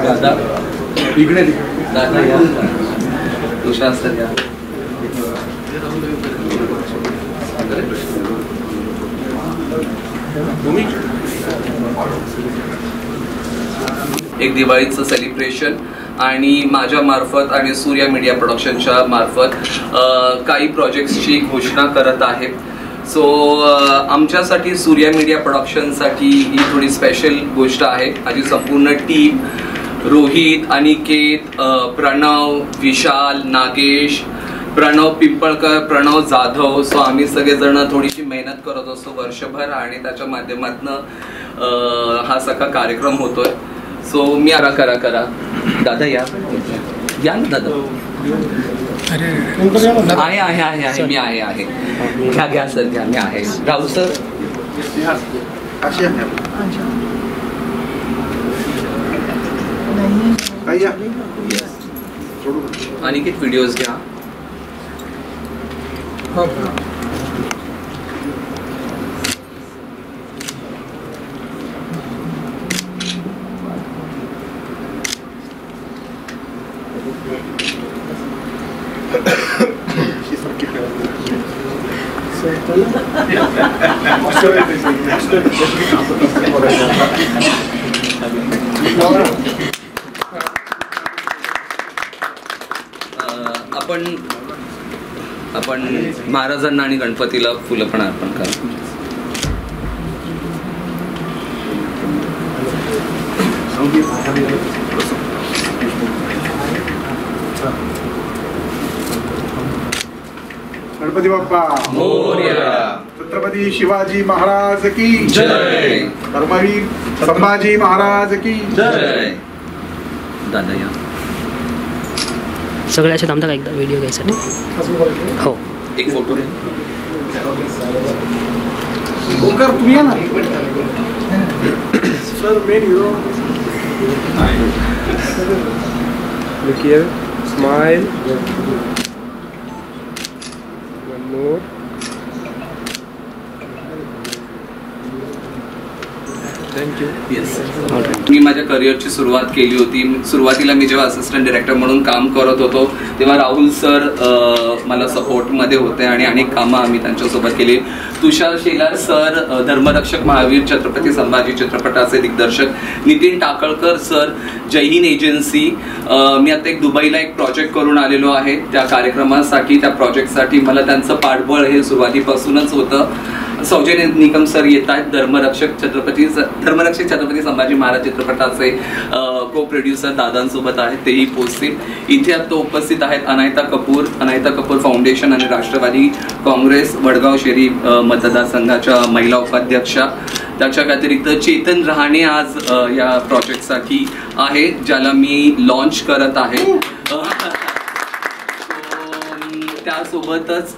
दादा इकडे दादा या तुषार सर या एक दिवाळीचं सेलिब्रेशन आणि माझ्या मार्फत आणि सूर्या मीडिया प्रोडक्शनच्या मार्फत काही प्रोजेक्ट्सची घोषणा करत आहे. सो आमच्यासाठी सूर्या मीडिया प्रोडक्शनसाठी ही थोडी स्पेशल गोष्ट आहे. माझी संपूर्ण टीम रोहित, अनिकेत, प्रणव, विशाल, नागेश, प्रणव पिंपळकर, प्रणव जाधव, सो आम्ही सगळेजण थोडीशी मेहनत करत असतो वर्षभर आणि त्याच्या माध्यमातून हा सगळा कार्यक्रम होतोय. सो मी करा दादा या ना दादा. आहे मी आहे घ्या सर घ्या मी आहे. राहुल सर अनिकेत व्हिडिओज घ्या. आपण महाराजांना आणि गणपतीला फुलं पण अर्पण करा. गणपती बाप्पा मोरया. छत्रपती शिवाजी महाराज की जय. धर्मवीर संभाजी महाराज की जय. दादा या सगळे असे थांबता का एकदा व्हिडिओ घ्यायसाठी? हो एक फोटो ओंकार तुम्ही या ना sir. Main hero look here, smile, one more. Thank you. Yes, मी माझ्या करिअरची सुरुवात केली होती. सुरुवातीला मी जेव्हा असिस्टंट डायरेक्टर म्हणून काम करत होतो तेव्हा राहुल सर मला सपोर्टमध्ये होते आणि अनेक कामं आम्ही त्यांच्यासोबत केली. तुषार शेलार सर धर्मरक्षक महावीर छत्रपती संभाजी चित्रपटाचे दिग्दर्शक. नितीन टाकळकर सर जय हिंद एजन्सी. मी आता दुबईला एक प्रोजेक्ट करून आलेलो आहे त्या कार्यक्रमासाठी. त्या प्रोजेक्टसाठी मला त्यांचं पाठबळ हे सुरुवातीपासूनच होतं. सौजन्य निकम सर येत आहेत. धर्मरक्षक छत्रपती संभाजी महाराज चित्रपटाचे को प्रोड्युसर दादांसोबत आहेत, तेही पोचतील. इथे आता उपस्थित आहेत अनायता कपूर फाउंडेशन आणि राष्ट्रवादी काँग्रेस वडगाव शेरी मतदारसंघाच्या महिला उपाध्यक्षा. त्याच्या व्यतिरिक्त चेतन रहाणे आज या प्रोजेक्टसाठी आहे, ज्याला मी लॉन्च करत आहे. त्यासोबतच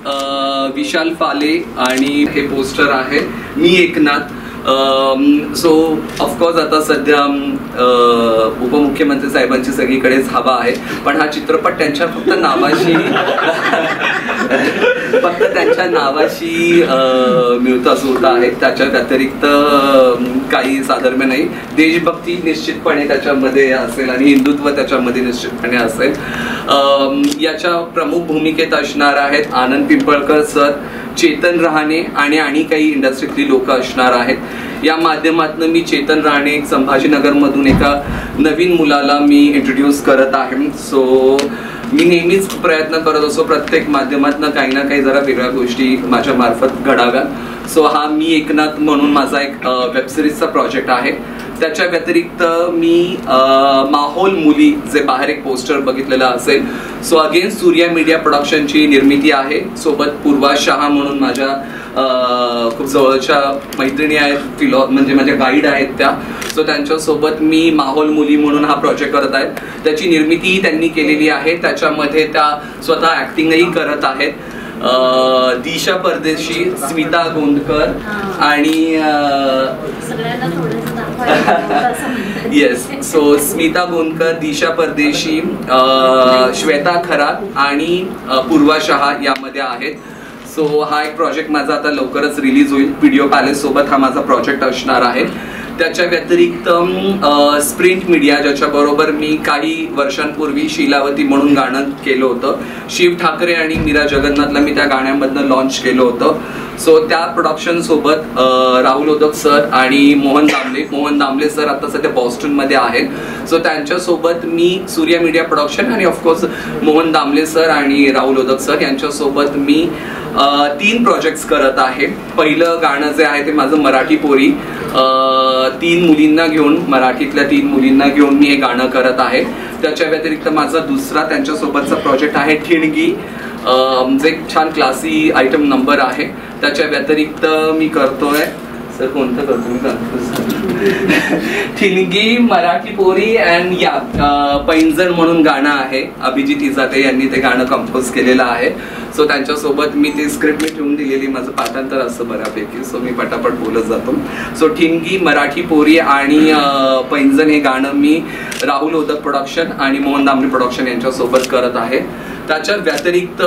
विशाल फाले आणि हे पोस्टर आहे. मी एकनाथ. सो ऑफकोर्स आता सध्या उपमुख्यमंत्री साहेबांची सगळीकडेच हवा आहे, पण हा चित्रपट त्यांच्या फक्त नावाशी मिळतं असं होतं आहे. त्याच्या व्यतिरिक्त काही साधर्म्य नाही. देशभक्ती निश्चितपणे त्याच्यामध्ये असेल आणि हिंदुत्व त्याच्यामध्ये निश्चितपणे असेल. याच्या प्रमुख भूमिकेत असणार आहेत आनंद पिंपळकर सर, चेतन रहाणे आणि काही इंडस्ट्रीतली लोक असणार आहेत. या माध्यमातून मी चेतन रहाणे संभाजीनगरमधून एका नवीन मुलाला मी इंट्रोड्यूस करत आहे. सो मी नेहमीच प्रयत्न करत असतो प्रत्येक माध्यमातून काही ना काही जरा वेगळ्या गोष्टी माझ्या मार्फत घडाव्या. सो हा मी एकनाथ म्हणून माझा एक वेबसिरीजचा प्रोजेक्ट आहे. त्याच्या व्यतिरिक्त मी माहोल मुली जे बाहेर एक पोस्टर बघितलेलं असेल, सो अगेन सूर्या मीडिया प्रोडक्शनची निर्मिती आहे. सोबत पूर्वा शहा म्हणून माझ्या खूप जवळच्या मैत्रिणी आहेत, म्हणजे माझ्या गाईड आहेत त्या. सो त्यांच्यासोबत मी माहोल मुली म्हणून हा प्रोजेक्ट करत आहे. त्याची निर्मितीही त्यांनी केलेली आहे. त्याच्यामध्ये त्या स्वतः ऍक्टिंगही करत आहेत. दिशा परदेशी, स्मिता गोंदकर आणि येस, सो स्मिता गोंदकर, दिशा परदेशी, श्वेता खरात आणि पूर्वा शहा यामध्ये आहेत. सो हा एक प्रोजेक्ट माझा आता लवकरच रिलीज होईल. व्हिडिओ पॅलेस सोबत हा माझा प्रोजेक्ट असणार आहे. त्याच्या व्यतिरिक्त स्प्रिंट मीडिया, ज्याच्याबरोबर मी काही वर्षांपूर्वी शीलावती म्हणून गाणं केलं होतं, शिव ठाकरे आणि मीरा जगन्नाथला मी त्या गाण्यामधनं लॉन्च केलं होतं. सो त्या प्रोडक्शन सोबत राहुल उदक सर आणि मोहन दामले सर आता सध्या बॉस्टनमध्ये आहेत. सो त्यांच्यासोबत मी सूर्या मीडिया प्रोडक्शन आणि ऑफकोर्स मोहन दामले सर आणि राहुल उदक सर यांच्यासोबत मी 3 प्रोजेक्ट्स करत आहे. पहिलं गाणं जे आहे ते माझं मराठी पोरी, 3 मुलींना घेऊन, मराठीतल्या 3 मुलींना घेऊन मी हे गाणं करत आहे. त्याच्या व्यतिरिक्त माझा दुसरा त्यांच्यासोबतचा प्रोजेक्ट आहे ठिणगी, जे छान क्लासी आयटम नंबर आहे. त्याच्या व्यतिरिक्त मी करतोय सर कोणतं करतो मी ठिणगी, मराठी पोरी अँड या पैंजण म्हणून गाणं आहे. अभिजित इजाते यांनी ते गाणं कंपोज केलेलं आहे. सो त्यांच्यासोबत मी ते स्क्रिप्ट मी ठेवून दिलेली, माझं पाठांतर असं बऱ्यापैकी, सो मी पटापट बोलत जातो. सो ठिणगी, मराठी पोरी आणि पैंजण हे गाणं मी राहुल उदक प्रोडक्शन आणि मोहन दामले प्रोडक्शन यांच्यासोबत करत आहे. त्याच्या व्यतिरिक्त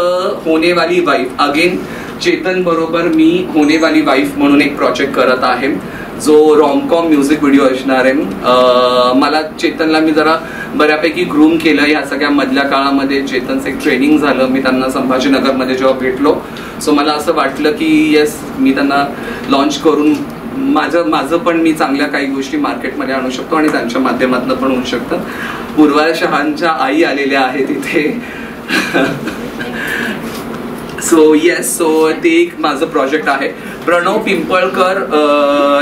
होनेवाली वाईफ, अगेन चेतन बरोबर मी होनेवाली वाईफ म्हणून एक प्रोजेक्ट करत आहे, जो रॉमकॉम म्युझिक व्हिडिओ असणार आहे. मला चेतनला मी जरा बऱ्यापैकी ग्रूम केलं या सगळ्या मधल्या काळामध्ये. चेतनचं एक ट्रेनिंग झालं, मी त्यांना संभाजीनगरमध्ये जेव्हा भेटलो. सो मला असं वाटलं की येस, मी त्यांना लॉन्च करून माझं पण मी चांगल्या काही गोष्टी मार्केटमध्ये आणू शकतो आणि त्यांच्या माध्यमातून पण होऊ शकतं. पूर्वा शहांच्या आई आलेल्या आहेत इथे. सो येस, सो ते एक माझं प्रोजेक्ट आहे. प्रणव पिंपळकर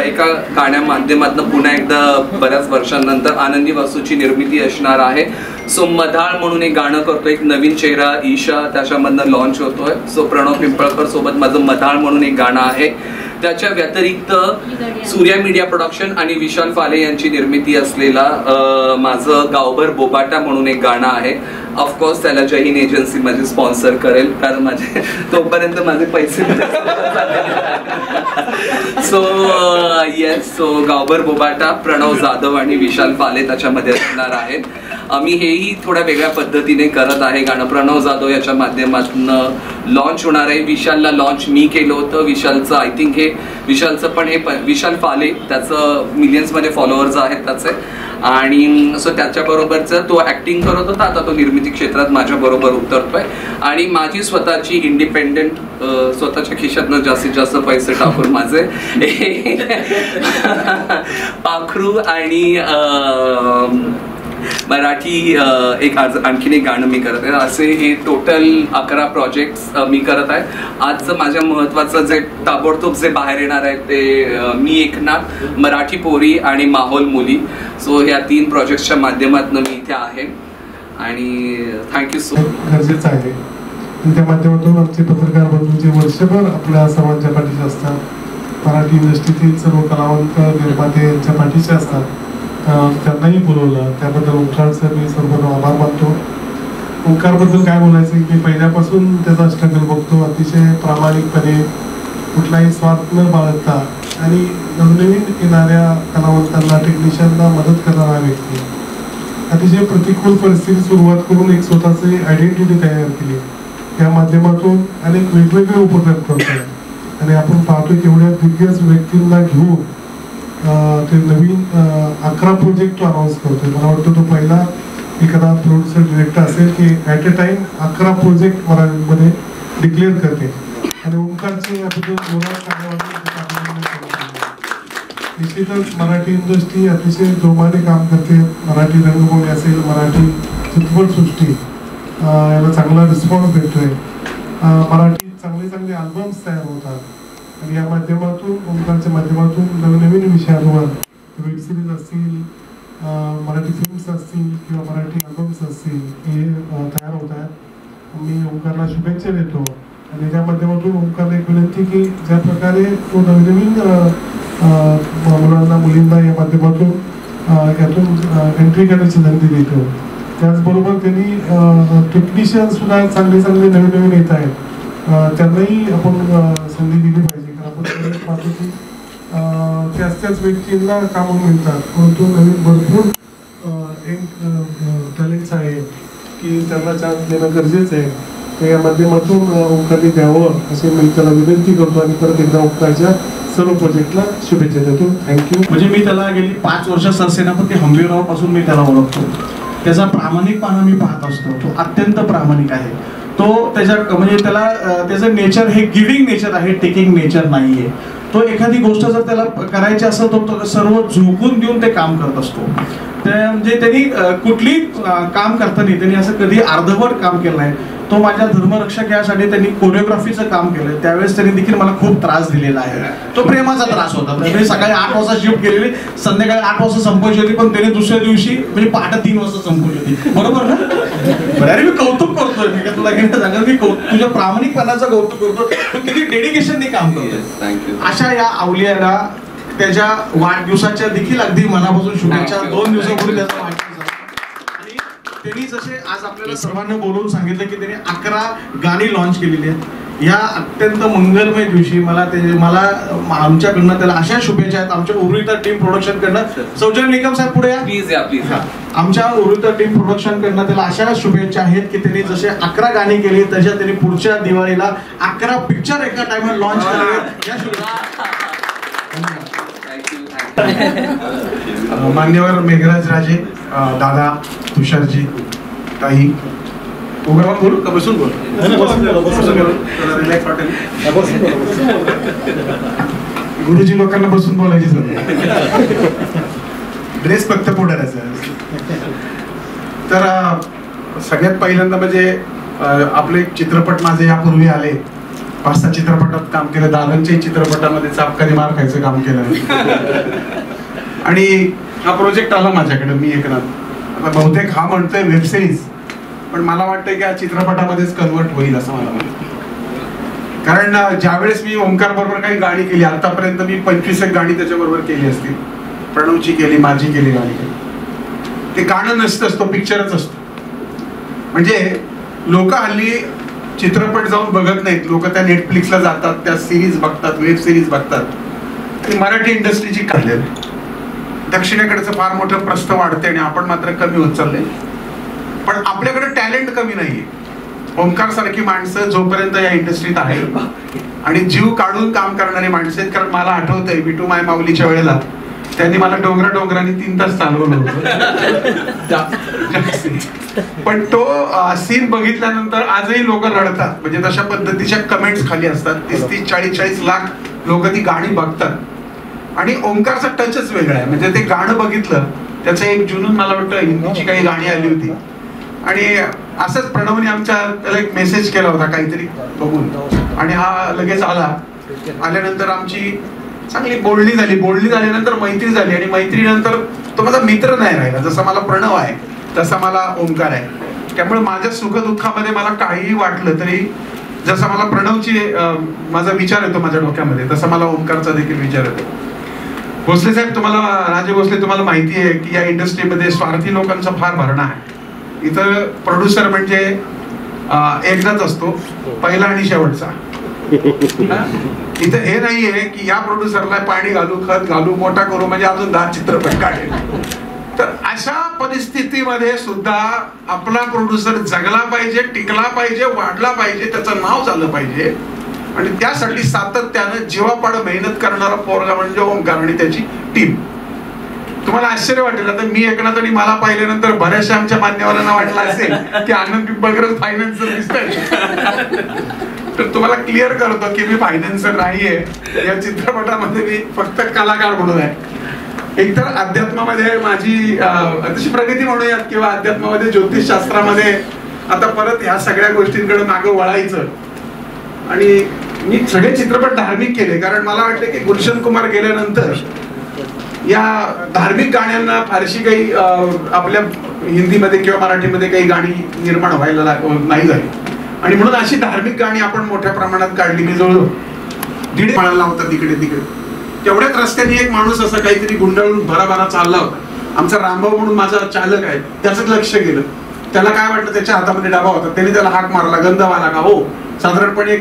एका गाण्या माध्यमातून पुन्हा एकदा बऱ्याच वर्षांनंतर आनंदी वासूची निर्मिती असणार आहे. सो मधाळ म्हणून एक गाणं करतो, एक नवीन चेहरा ईशा त्याच्यामधनं लॉन्च होतोय. सो प्रणव पिंपळकर सोबत माझं मधाळ म्हणून एक गाणं आहे. त्याच्या व्यतिरिक्त सूर्या मीडिया प्रोडक्शन आणि विशाल फाले यांची निर्मिती असलेला माझं गावभर बोबाटा म्हणून एक गाणं आहे. ऑफकोर्स त्याला जहीन एजन्सी माझी स्पॉन्सर करेल, कारण माझे तोपर्यंत माझे पैसे सो येस, सो गावभर बोबाटा, प्रणव जाधव आणि विशाल फाले त्याच्यामध्ये असणार आहेत. आम्ही हेही थोड्या वेगळ्या पद्धतीने करत आहे गाणं. प्रणव जाधव याच्या माध्यमातून लॉन्च होणार आहे. विशालला लॉन्च मी केलं होतं. विशालचं आय थिंक हे विशालचं पण हे विशाल फाले, त्याचं मिलियन्समध्ये फॉलोअर्स आहेत त्याचे. आणि सो त्याच्याबरोबरचं तो ॲक्टिंग करत होता, आता तो निर्मिती क्षेत्रात माझ्याबरोबर उतरतोय. आणि माझी स्वतःची इंडिपेंडेंट, स्वतःच्या खिशातनं जास्तीत जास्त पैसे टाकून माझे पाखरू आणि मराठी एक आणखीन एक गाणं मी करत आहे. असे हे टोटल 11 प्रोजेक्ट्स मी करत आहे. आजचं माझ्या महत्त्वाचं जे ताबडतोब जे बाहेर येणार आहे ते मी एकनाथ, मराठी पोरी आणि माहोल मुली. सो ह्या 3 प्रोजेक्ट्सच्या माध्यमातून मी इथे आहे आणि थँक्यू सो मच. गरजेचं आहे. त्या माध्यमातून आमचे पत्रकार बंधू जे वर्षभर आपल्या सर्वांच्या पाठीशी असतात, मराठी इंडस्ट्रीतील सर्व कलावंत निर्माते यांच्या पाठीशी असतात, त्यांनाही बोलवलं. त्याबद्दल ओंकार सर मी सर्व आभार मानतो. ओंकारबद्दल काय बोलायचं, मी पहिल्यापासून त्याचा स्ट्रगल बघतो. अतिशय प्रामाणिकपणे, कुठलाही स्वार्थ न बाळगता आणि नवनवीन येणाऱ्या कलावंतांना, टेक्निशियनना मदत करणारा व्यक्ती. अतिशय प्रतिकूल परिस्थिती सुरुवात करून एक स्वतःची आयडेंटिटी तयार केली. त्या माध्यमातून अनेक वेगवेगळे उपक्रम करतो आणि आपण पाहतो की एवढ्या दिग्गज व्यक्तींना घेऊन ते नवीन 11 प्रोजेक्ट अनाऊन्स करतोय. मला वाटतं तो पहिला एखादा प्रोड्युसर डिरेक्टर असेल की ॲट अ टाइम 11 प्रोजेक्ट मराठीमध्ये डिक्लेअर करते. आणि ओंकारची याबद्दल निश्चितच मराठी इंडस्ट्री अतिशय जोमाने काम करते. मराठी रंगभूमी असेल, मराठी चित्रपटसृष्टी याला चांगला रिस्पॉन्स भेटतोय. मराठी चांगले अल्बम्स तयार होतात आणि या माध्यमातून, ओंकारच्या माध्यमातून नवनवीन विषयांवर वेब सिरीज असतील, मराठी फिल्म्स असतील किंवा मराठी अल्बम्स असतील हे तयार होत आहेत. मी ओंकारला शुभेच्छा देतो आणि त्या माध्यमातून ओंकारला एक विनंती की ज्या प्रकारे तो नवीन मुलांना मुलींना या माध्यमातून यातून एंट्री करण्याची संधी देतो, त्याचबरोबर त्यांनी टेक्निशियन सुद्धा चांगले नवीन येत आहेत, त्यांनाही आपण संधी दिली पाहिजे. कारण आपण पाहतो की त्याच व्यक्तींना कामं मिळतात, परंतु नवीन भरपूर टॅलेंट्स आहे की त्यांना चान्स देणं गरजेचं आहे. तर या माध्यमातून ओंकारने द्यावं असे मी त्याला विनंती करतो आणि परत एकदा ओंकारच्या सर्व प्रोजेक्टला शुभेच्छा देतो. थँक्यू. म्हणजे मी त्याला गेली 5 वर्ष सरसेनापती हंबीरराव पासून मी त्याला ओळखतो. त्याचा प्रामाणिकपणा मी पाहत असतो, तो अत्यंत प्रामाणिक आहे. तो त्याच्या म्हणजे त्याला त्याचं नेचर हे गिव्हिंग नेचर आहे, टेकिंग नेचर नाहीये. तो एखादी गोष्ट जर त्याला करायची असेल तर तो सर्व झोकून देऊन ते काम करत असतो. म्हणजे त्यांनी कुठली काम करताना त्यांनी असं कधी अर्धवट काम केलं नाही. तो माझ्या धर्मरक्षक यासाठी त्यांनी कोरिओग्राफीचं काम केलं, त्यावेळेस त्यांनी देखील मला खूप त्रास दिलेला आहे. तो प्रेमाचा त्रास होता. म्हणजे सकाळी 8 वाजता शिफ्ट केलेली, संध्याकाळी 8 वाजता संपवायची होती, पण त्याने दुसऱ्या दिवशी म्हणजे पहाटे 3 वाजता संपवली होती. बरोबर ना? अरे मी कौतुक करतोय, मी का तुला घेणं सांगा, मी तुझ्या प्रामाणिकपणाचं कौतुक करतो, किती डेडिकेशनने काम करतोय. थँक्यू. अशा या अवलियाला त्याच्या वाढदिवसाच्या देखील अगदी मनापासून शुभेच्छा. 2 दिवसापूर्वी त्याचा वाढदिवस आणि त्यांनी जसे आज आपल्याला सर्वांना बोलवून सांगितलं की त्यांनी 11 गाणी लॉन्च केलेली आहेत. या अत्यंत मंगलमय दिवशी मला आमच्याकडनं त्याला अशा शुभेच्छा आहेत. आमच्या उर्वरित टीम प्रोडक्शन कडनं सौजन्य निकम साहेब पुढे या प्लीज या प्लीज. आमच्या उर्वरित टीम प्रोडक्शन कडनं त्याला अशा शुभेच्छा आहेत की त्यांनी जसे 11 गाणी केली तशा त्यांनी पुढच्या दिवाळीला 11 पिक्चर एका टाइमला लॉन्च करावेत. या शुभेच्छा. मान्यवर मेघराज राजे, दादा तुषारजी, ताई, उभं बोलू का बसून बोल? रिलॅक्स वाटेल. गुरुजी लोकांना बसून बोलायची सवय, ड्रेस फक्त पुढाऱ्याचा. तर सगळ्यात पहिल्यांदा म्हणजे आपले चित्रपट माझे यापूर्वी आले, 5-6 चित्रपटात काम केलं, दादांच्याही चित्रपटामध्ये चापकाने मार खायचं काम केलं आणि हा प्रोजेक्ट आला माझ्याकडे. मी एकनाथ आता बहुतेक हा म्हणतोय वेब सिरीज, पण मला वाटतंय की हा चित्रपटामध्येच कन्वर्ट होईल असं मला वाटतं. कारण ज्यावेळेस मी ओंकार बरोबर काही गाणी केली, आतापर्यंत मी 25 गाणी त्याच्याबरोबर केली असतील. प्रणवची केली, माझी केली गाणी केली. ते गाणं नसतंच, तो पिक्चरच असतो. म्हणजे लोक हल्ली चित्रपट जाऊन बघत नाहीत, लोक त्या नेटफ्लिक्सला जातात, त्या सिरीज बघतात, वेब सिरीज बघतात. आणि मराठी इंडस्ट्रीची काढलेली दक्षिणेकडचं फार मोठं प्रस्थ वाढते आणि आपण मात्र कमी होत चाललंय. पण आपल्याकडे टॅलेंट कमी नाहीये. ओंकार सारखी माणसं जोपर्यंत या इंडस्ट्रीत आहे आणि जीव काढून काम करणारी माणसं आहेत. कारण मला आठवतंय विटू माय माऊलीच्या वेळेला त्यांनी मला डोंगरांनी 3 तास चालवलं होतं. पण तो सीन बघितल्यानंतर आजही लोक रडतात. म्हणजे तशा पद्धतीच्या कमेंट्स खाली असतात. 30-30, 40-40 लाख लोक ती गाणी बघतात आणि ओंकारचा टचच वेगळा आहे. म्हणजे ते गाणं बघितलं, त्याचं एक जुनून मला वाटतं हिंदीची काही गाणी आली होती आणि असंच प्रणवने आमच्या त्याला एक मेसेज केला होता काहीतरी बघून आणि हा लगेच आल्यानंतर आमची चांगली बोलणी झाल्यानंतर मैत्री झाली आणि मैत्रीनंतर तो माझा मित्र नाही राहिला. जसा मला प्रणव आहे तसा मला ओंकार आहे. त्यामुळे माझ्या सुखदुःखामध्ये मला काहीही वाटलं तरी जसा मला प्रणवची माझा विचार येतो माझ्या डोक्यामध्ये, तसा मला ओंकारचा देखील विचार येतो. भोसले साहेब, राजे भोसले, तुम्हाला माहिती आहे की या इंडस्ट्रीमध्ये स्वार्थी लोकांचा फार भरणा आहे. इथं प्रोड्युसर म्हणजे एकदाच असतो, पहिला आणि शेवटचा. इथं हे नाहीये की या प्रोड्युसरला पाणी घालू, खत घालू, मोठा करू म्हणजे अजून 10 चित्रपट काढेल. तर अशा परिस्थितीमध्ये सुद्धा आपला प्रोड्युसर जगला पाहिजे, टिकला पाहिजे, वाढला पाहिजे, त्याचं नाव झालं पाहिजे आणि त्यासाठी सातत्यानं जीवापाड मेहनत करणारा पोरगा म्हणजे ओंकार आणि त्याची टीम. तुम्हाला आश्चर्य वाटेल, आता मी एकनाथ आणि मला पाहिल्यानंतर बऱ्याचशा आमच्या मान्यवरांना वाटलं असेल की आनंद पिंपळकर फायनान्सर दिसतंय. तर तुम्हाला क्लिअर करतो की मी फायनान्सर नाहीये. या चित्रपटामध्ये मी फक्त कलाकार म्हणून आहे. एकतर अध्यात्मामध्ये माझी अतिशय प्रगती म्हणूयात किंवा अध्यात्मामध्ये ज्योतिषशास्त्रामध्ये आता परत ह्या सगळ्या गोष्टींकडे मागं वळायचं. आणि मी सगळे चित्रपट धार्मिक केले कारण मला वाटतं की गुलशन कुमार गेल्यानंतर या धार्मिक गाण्यांना फारशी काही आपल्या हिंदीमध्ये किंवा मराठीमध्ये काही गाणी निर्माण व्हायला नाही झाली, आणि म्हणून अशी धार्मिक गाणी आपण मोठ्या प्रमाणात काढली. मी जवळ 1.5 माळाला होता तिकडे तिकडे. तेवढ्याच रस्त्याने एक माणूस असा काहीतरी गुंडाळून भराभरा चालला होता. आमचा रामभाऊ म्हणून माझा चालक आहे, त्याचं लक्ष गेलं. त्याला काय वाटलं, त्याच्या हातामध्ये डबा होता, त्याने त्याला हाक मारला, गंध वाला का? हो, साधारणपणे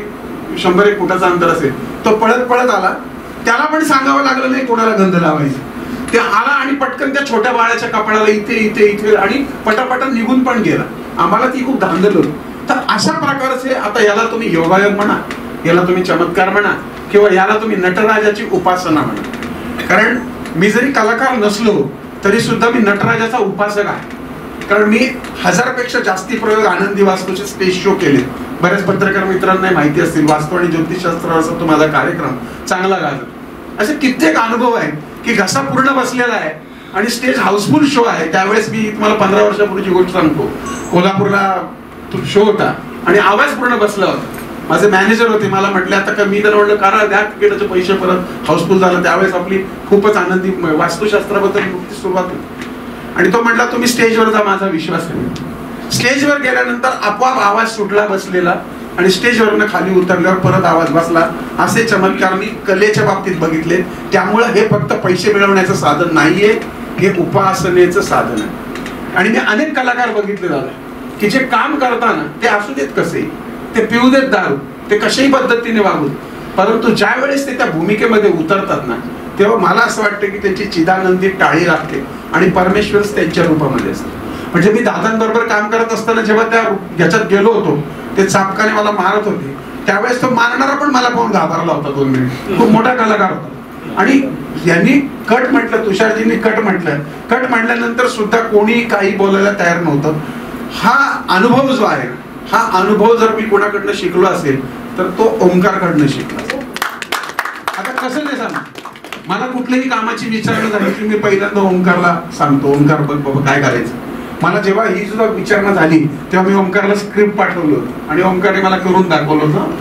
100-1 फुटाचं अंतर असेल. तो पळत पळत आला. त्याला पण सांगावं लागलं नाही कोणाला गंध लावायचं. ते आला आणि पटकन त्या छोट्या बाळाच्या कपाळाला इथे इथे इथे आणि पटापटा निघून पण गेला. आम्हाला ती खूप धांदल होती. तर अशा प्रकारचे, आता याला तुम्ही योगायोग म्हणा, याला तुम्ही चमत्कार म्हणा, किंवा याला तुम्ही नटराजाची उपासना म्हणा. कारण मी जरी कलाकार नसलो तरी सुद्धा मी नटराजाचा उपासक आहे. कारण मी 1000पेक्षा जास्ती प्रयोग आनंदी वास्तूचे स्टेज शो केले. बऱ्याच पत्रकार मित्रांना माहिती असतील, वास्तू आणि ज्योतिषशास्त्र असा तो माझा कार्यक्रम चांगला गाजला. असे कित्येक अनुभव आहेत की घसा पूर्ण बसलेला आहे आणि स्टेज हाऊसफुल शो आहे. त्यावेळेस मी तुम्हाला 15 वर्षापूर्वीची गोष्ट सांगतो. कोल्हापूरला शो होता आणि आवाज पूर्ण बसला होता. माझे मॅनेजर होते, मला म्हटले आता का? मी तर म्हटलं करा, द्या तिकीटाचे पैसे परत. हाऊसफुल झालं. त्यावेळेस आपली खूपच आनंदी वास्तुशास्त्राबद्दल नुकतीच सुरुवात होती. आणि तो म्हटला तुम्ही स्टेजवर जा, माझा विश्वास आहे. स्टेजवर गेल्यानंतर आपोआप आवाज सुटला बसलेला आणि स्टेजवरनं खाली उतरल्यावर परत आवाज बसला. असे चमत्कार मी कलेच्या बाबतीत बघितले. त्यामुळे हे फक्त पैसे मिळवण्याचं साधन नाहीये, हे उपासनेचं साधन आहे. आणि मी अनेक कलाकार बघितले झाले की जे काम करताना ते असू देत कसे, ते पिऊ देत दारू, ते कशाही पद्धतीने वागून, परंतु ज्या वेळेस ते त्या भूमिकेमध्ये उतरतात ना, तेव्हा मला असं वाटतं की त्यांची चिदानंदी टाळी लागते आणि परमेश्वरच त्यांच्या रूपामध्ये असतो. म्हणजे मी दादांबरोबर काम करत असताना जेव्हा त्या याच्यात गेलो होतो, ते चापकाने मला मारत होते, त्यावेळेस तो मारणारा पण मला पाहून घाबरला होता. 2 मिनिट. खूप मोठा कलाकार होता. आणि यांनी कट म्हटलं, तुषारजींनी कट म्हटलं. कट म्हटल्यानंतर सुद्धा कोणी काही बोलायला तयार नव्हतं. हा अनुभव जो आहे, हा अनुभव जर मी कोणाकडनं शिकलो असेल तर तो ओंकारकडनं शिकला. आता कसं नाही सांग, मला कुठल्याही कामाची विचारणा झाली की मी पहिल्यांदा ओंकारला सांगतो, ओंकार बघ बाबा काय करायचं. मला जेव्हा ही सुद्धा विचारणा झाली तेव्हा मी ओंकारला स्क्रिप्ट पाठवलं होतं आणि ओंकारने मला करून दाखवलं होतं.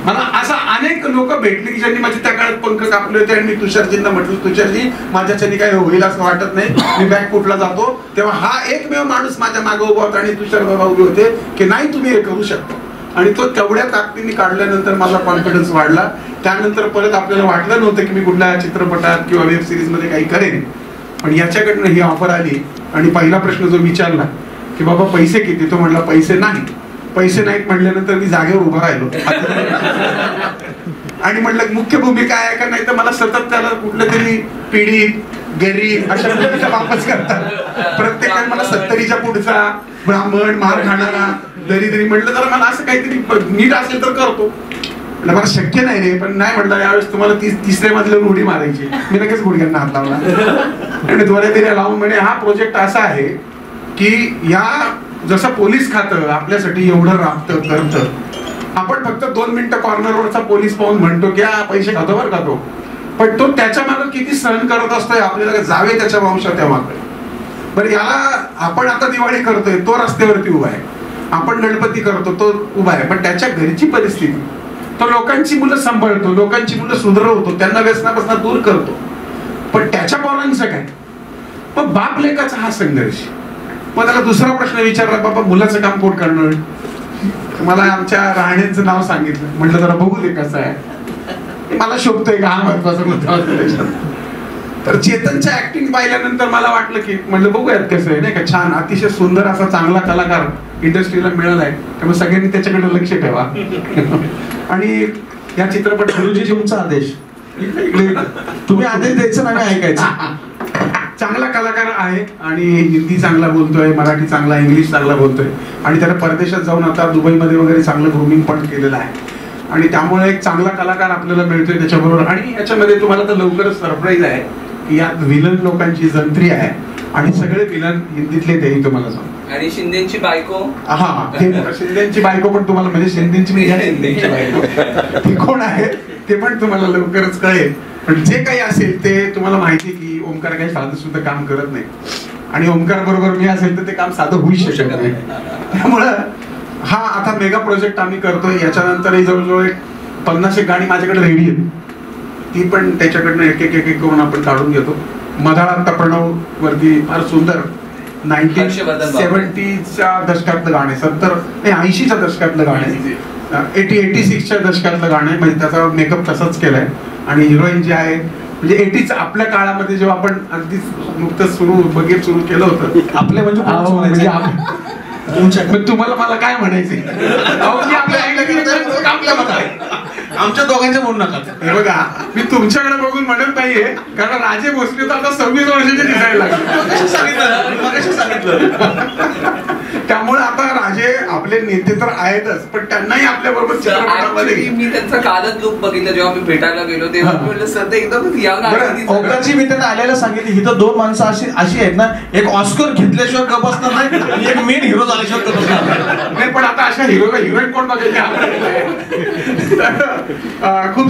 मला असं अनेक लोक भेटले की ज्यांनी माझे त्या काळात पंख कापले होते आणि मी तुषारजींना म्हटलं, तुषारजी माझ्याच्याने काय होईल असं वाटत नाही, मी बॅकफुटला जातो. तेव्हा हा एकमेव माणूस माझ्या मागे उभा होता आणि तुषार बाबा उभे होते की नाही तुम्ही हे करू शकता. आणि तो तेवढ्या ताकदीने काढल्यानंतर माझा कॉन्फिडन्स वाढला. त्यानंतर परत आपल्याला वाटलं नव्हतं की मी कुठल्या चित्रपटात किंवा वेब सिरीज मध्ये काही करेन. पण याच्याकडनं ही ऑफर आली आणि पहिला प्रश्न जो विचारला की बाबा पैसे किती, तो म्हटला पैसे नाही. पैसे नाहीत म्हटल्यानंतर मी जागेवर उभा राहिलो आणि म्हटलं मुख्य भूमिका आहे का? नाही तर मला सतत त्याला कुठल्या तरी पीडित गरीब अशा भूमिका वापस करतात. प्रत्येकाने मला 70च्या पुढचा ब्राह्मण, मार खाणारा, दरिद्री म्हटलं तर मला असं काहीतरी नीट असेल तर करतो. मला शक्य नाही रे, पण नाही म्हटलं यावेळेस तुम्हाला 3ऱ्या मधल्यावर उडी मारायची. मी लगेच गुडघ्यांना हात लावला आणि त्वरे तिने लावून म्हणे हा प्रोजेक्ट असा आहे की या जसं पोलीस खातं आपल्यासाठी एवढं राबतं करतं, आपण फक्त 2 मिनिटं कॉर्नरवरचा पोलीस पाहून म्हणतो की हा पैसे खातो बरं का तो, पण तो त्याच्या मागे किती सहन करत असतोय आपल्याला जावे त्याच्या वंशात त्या मागे. बरं याला आपण आता दिवाळी करतोय, तो रस्त्यावरती उभा आहे. आपण गणपती करतो, तो उभा आहे. पण त्याच्या घरची परिस्थिती, तो लोकांची मुलं सांभाळतो, लोकांची मुलं सुधरवतो, त्यांना व्यसनापासून दूर करतो. पण त्याच्या पोरांचं काय? मग बाप लेकाचा हा संघर्ष. मग त्याला दुसरा प्रश्न विचारला, बाबा मुलाचं काम कोण करणार? मला आमच्या राहण्याचं नाव सांगितलं. म्हटलं जरा बघू दे कसं आहे, मला शोभतोय का, हा महत्वाचा मुद्दा. तर चेतनच्या ऍक्टिंग पाहिल्यानंतर मला वाटलं की म्हटलं बघूयात कसं आहे, नाही का. छान, अतिशय सुंदर असा चांगला कलाकार इंडस्ट्रीला मिळालाय, त्यामुळे सगळ्यांनी त्याच्याकडे लक्ष ठेवा. आणि या चित्रपट गुरुजी तुमचा आदेश, तुम्ही आदेश द्यायचं नाही ऐकायचं. चांगला कलाकार आहे आणि हिंदी चांगला बोलतोय, मराठी चांगला, इंग्लिश चांगला बोलतोय आणि त्याला परदेशात जाऊन आता दुबईमध्ये वगैरे चांगलं ग्रूमिंग पण केलेलं आहे. आणि त्यामुळे एक चांगला कलाकार आपल्याला मिळतोय त्याच्याबरोबर. आणि याच्यामध्ये तुम्हाला तर लवकरच सरप्राईज आहे की यात विलन लोकांची जंत्री आहे आणि सगळे विलन हिंदीतले तेही तुम्हाला सांगतो. आणि शिंदेची बायको, हा शिंदेची बायको पण तुम्हाला, म्हणजे शिंदेची बायको ती कोण आहे ते पण तुम्हाला लवकरच कळेल. पण जे काही असेल ते तुम्हाला माहिती की ओंकार काही साधं सुद्धा काम करत नाही आणि ओंकार बरोबर मी असेल तर ते काम साधं होऊ शकत नाही. त्यामुळं हा आता मेगा प्रोजेक्ट आम्ही करतोय. याच्यानंतरही जवळजवळ 50 गाणी माझ्याकडे रेडी आहेत. ती पण त्याच्याकडनं एक एक एक एक करून आपण काढून घेतो. मधाळ आता प्रणव वरती फार सुंदर 1970च्या दशकातलं गाणं आहे, 80च्या दशकातलं गाणं आहे, 86च्या दशकातलं गाणं आहे. म्हणजे त्याचा मेकअप तसाच केलाय आणि हिरोईन जी आहे म्हणजे 80s आपल्या काळामध्ये जेव्हा आपण अगदी नुकतंच बघेत सुरू केलं होतं आपले म्हणजे कोणाचं म्हणजे म्हणायचं? पण तुम्हाला मला काय म्हणायचे आमच्या दोघांच्या म्हणू नका. हे बघा मी तुमच्याकडे बघून म्हणत नाहीये, कारण राजे भोसले तर आता 26 वर्षाचे दिसायला लागले. त्यामुळे आता राजे आपले नेते तर आहेतच, पण त्यांनाही आपल्या बरोबर चित्रपटामध्ये मी त्यांचा कालच लुक बघितलं जेव्हा मी भेटायला गेलो तेव्हा मी म्हटलं सर ते एकदम यंग. ओंकारची मी त्यांना आल्याला सांगितली, ही तर 2 माणसं अशी आहेत ना, एक ऑस्कर घेतल्याशिवाय गप बसणार नाही आणि एक मेन हिरो झाल्याशिवाय गप बसणार नाही. पण आता अशा हिरोईन कोण बघायचे खूप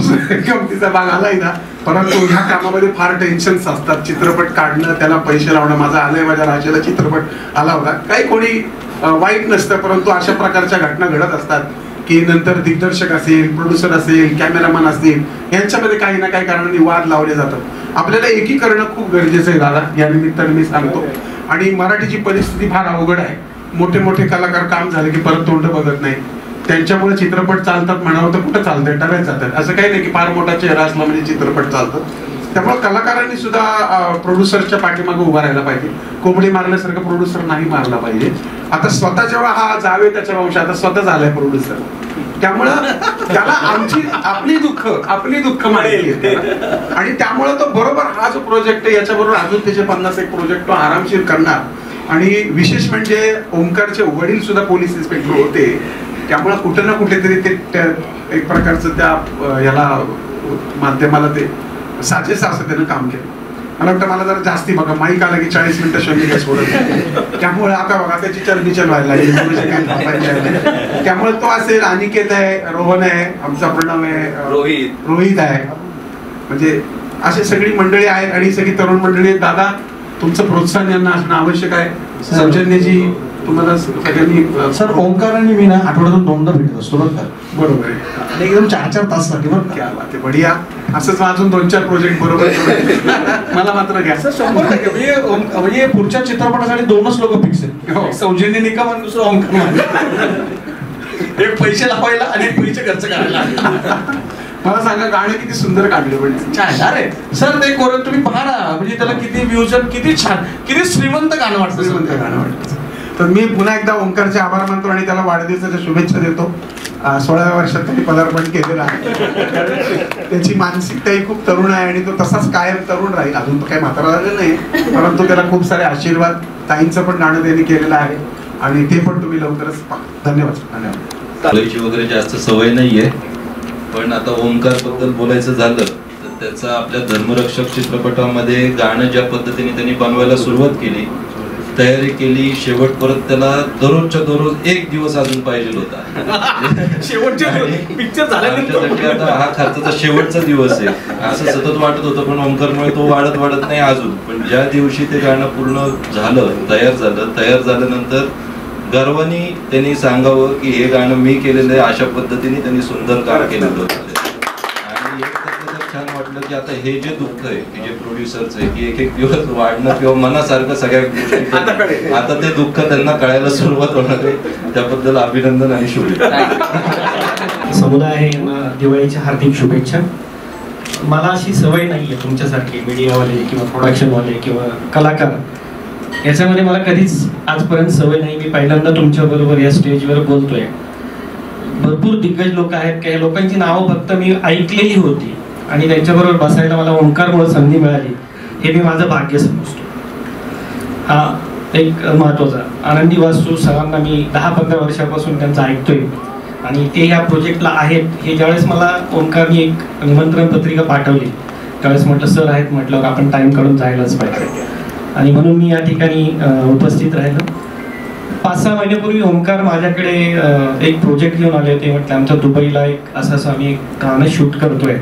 गमतीचा भाग आलाय ना. परंतु ह्या कामामध्ये फार टेन्शन्स असतात. चित्रपट काढणं, त्याला पैसे लावणं. माझा आलंय माझ्या राजाला चित्रपट आला होता, काही कोणी वाईट नसतं, परंतु अशा प्रकारच्या घटना घडत असतात की नंतर दिग्दर्शक असेल, प्रोड्युसर असेल, कॅमेरामॅन असतील, यांच्यामध्ये काही ना काही कारणांनी वाद लावले जातात. आपल्याला एकीकरण खूप गरजेचं आहे दादा, या निमित्ताने मी सांगतो. आणि मराठीची परिस्थिती फार अवघड आहे. मोठे मोठे कलाकार काम झाले की परत तोंड बघत नाही, त्यांच्यामुळे चित्रपट चालतात म्हणावं तर कुठं चालतंय, टव्यात जातात. असं काही नाही की फार मोठा चेहरा असला म्हणजे चित्रपट चालतात. त्यामुळे कलाकारांनी सुद्धा प्रोड्युसरच्या पाठीमागे उभा राहायला पाहिजे. कोंबडी मारल्यासारखं प्रोड्युसर नाही मारला पाहिजे. आता स्वतः जेव्हा हा जावे त्याच्या वंश, आता स्वतः झालाय प्रोड्युसर, त्यामुळं त्याला आपली दुःख माहिती आहे आणि त्यामुळे तो बरोबर हा जो प्रोजेक्ट आहे याच्याबरोबर अजून त्याचे 50 एक प्रोजेक्ट तो आरामशीर करणार. आणि विशेष म्हणजे ओंकारचे वडील सुद्धा पोलीस इन्स्पेक्टर होते, त्यामुळे कुठे ना कुठेतरी ते एक प्रकारचं त्या याला माध्यमाला ते साजेस असं त्यानं काम केलं. मला वाटतं मला जरा जास्ती बघा माईक आला की 40 मिनिटं शोधली सोडत, त्यामुळे आता बघा त्याची चरबिचल व्हायला लागली. त्यामुळे तो असेल, अनिकेत आहे, रोहन आहे, आमचा प्रणव आहे, रोहित आहे, म्हणजे अशी सगळी मंडळी आहेत आणि सगळी तरुण मंडळी आहेत. दादा तुमचं प्रोत्साहन यांना असणं आवश्यक आहे. सौजन्यजी तुम्हाला सगळ्यांनी सर, ओंकार आणि मी ना आठवड्यातून 2दा भेटत असतो बरं का. बरोबर आहे, आणि एकदम 4-4 तास साठी बरं क्या बात आहे, बढिया. असंच अजून 2-4 प्रोजेक्ट बरोबर मला मात्र घ्या सर. 100% म्हणजे पुढच्या चित्रपटासाठी 2च लोक फिक्स आहेत, सौजन्य निकम आणि दुसरं ओंकार. एक पैसे लावायला आणि एक पैसे खर्च करायला. मला सांगा गाणे किती सुंदर काढले पण छान. अरे सर ते कोण तुम्ही पहा ना, म्हणजे त्याला किती व्ह्यूज, किती छान, किती श्रीमंत गाणं वाटतं. गाणं वाटतं. तर मी पुन्हा एकदा ओंकारचे आभार मानतो आणि त्याला वाढदिवसाच्या शुभेच्छा देतो. 16व्या वर्षात त्यांनी पदार्पण केलेलं आहे. त्याची मानसिकताही खूप तरुण आहे आणि तो तसाच कायम तरुण राहील. अजून काही म्हातारा झालेलं नाही, परंतु त्याला खूप सारे आशीर्वाद. ताईंचं पण गाणं त्यांनी केलेलं आहे आणि ते पण तुम्ही लवकरच पहा. धन्यवाद. वगैरे जास्त सवय नाहीये, पण आता ओंकार बद्दल बोलायचं झालं तर त्याचा आपल्या धर्मरक्षक चित्रपटामध्ये गाणं ज्या पद्धतीने त्यांनी बनवायला सुरुवात केली, तयारी केली, शेवटपर्यंत त्याला दररोजच्या दररोज 1 दिवस अजून पाहिजे होता. शेवटच्या पिक्चर झाल्यानंतर आता हा खर्चाचा शेवटचा दिवस आहे असं सतत वाटत होतं, पण ओंकारमुळे तो वाढत नाही अजून. पण ज्या दिवशी ते गाणं पूर्ण झालं, तयार झाल्यानंतर गर्वानी त्यांनी सांगावं की हे गाणं मी केलेलं आहे, अशा पद्धतीने त्यांनी सुंदर काम केलेलं होतं. आणि एक तर छान वाटलं की आता हे जे दुःख आहे की जे प्रोड्युसरचं आहे की एक दिवस वाढणं किंवा मनासारखं सगळ्या गोष्टी, आता ते दुःख त्यांना कळायला सुरुवात होणार आहे. त्याबद्दल अभिनंदन आणि शुभेच्छा. समुदाय आहे यांना दिवाळीच्या हार्दिक शुभेच्छा. मला अशी सवय नाहीये तुमच्यासारखी मीडियावाले किंवा प्रोडक्शनवाले किंवा कलाकार, याच्यामध्ये मला कधीच आजपर्यंत सवय नाही. मी पहिल्यांदा तुमच्या बरोबर या स्टेजवर बोलतोय. भरपूर दिग्गज लोक आहेत, काही लोकांची नावं फक्त मी ऐकलेली होती आणि त्यांच्याबरोबर बसायला मला ओंकारमुळे संधी मिळाली, हे मी माझं भाग्य समजतो. हा एक महत्वाचा. आनंदी वास्तू सरांना मी 10-15 वर्षापासून त्यांचं ऐकतोय आणि ते ह्या प्रोजेक्टला आहेत. हे ज्यावेळेस मला ओंकारनी एक निमंत्रण पत्रिका पाठवली त्यावेळेस म्हटलं सर आहेत, म्हटलं आपण टाइम काढून जायलाच पाहिजे आणि म्हणून मी या ठिकाणी उपस्थित राहिलो. 5-6 महिन्यापूर्वी ओंकार माझ्याकडे एक प्रोजेक्ट घेऊन आले होते. म्हटलं आमच्या दुबईला एक असं आम्ही एक गाणं शूट करतोय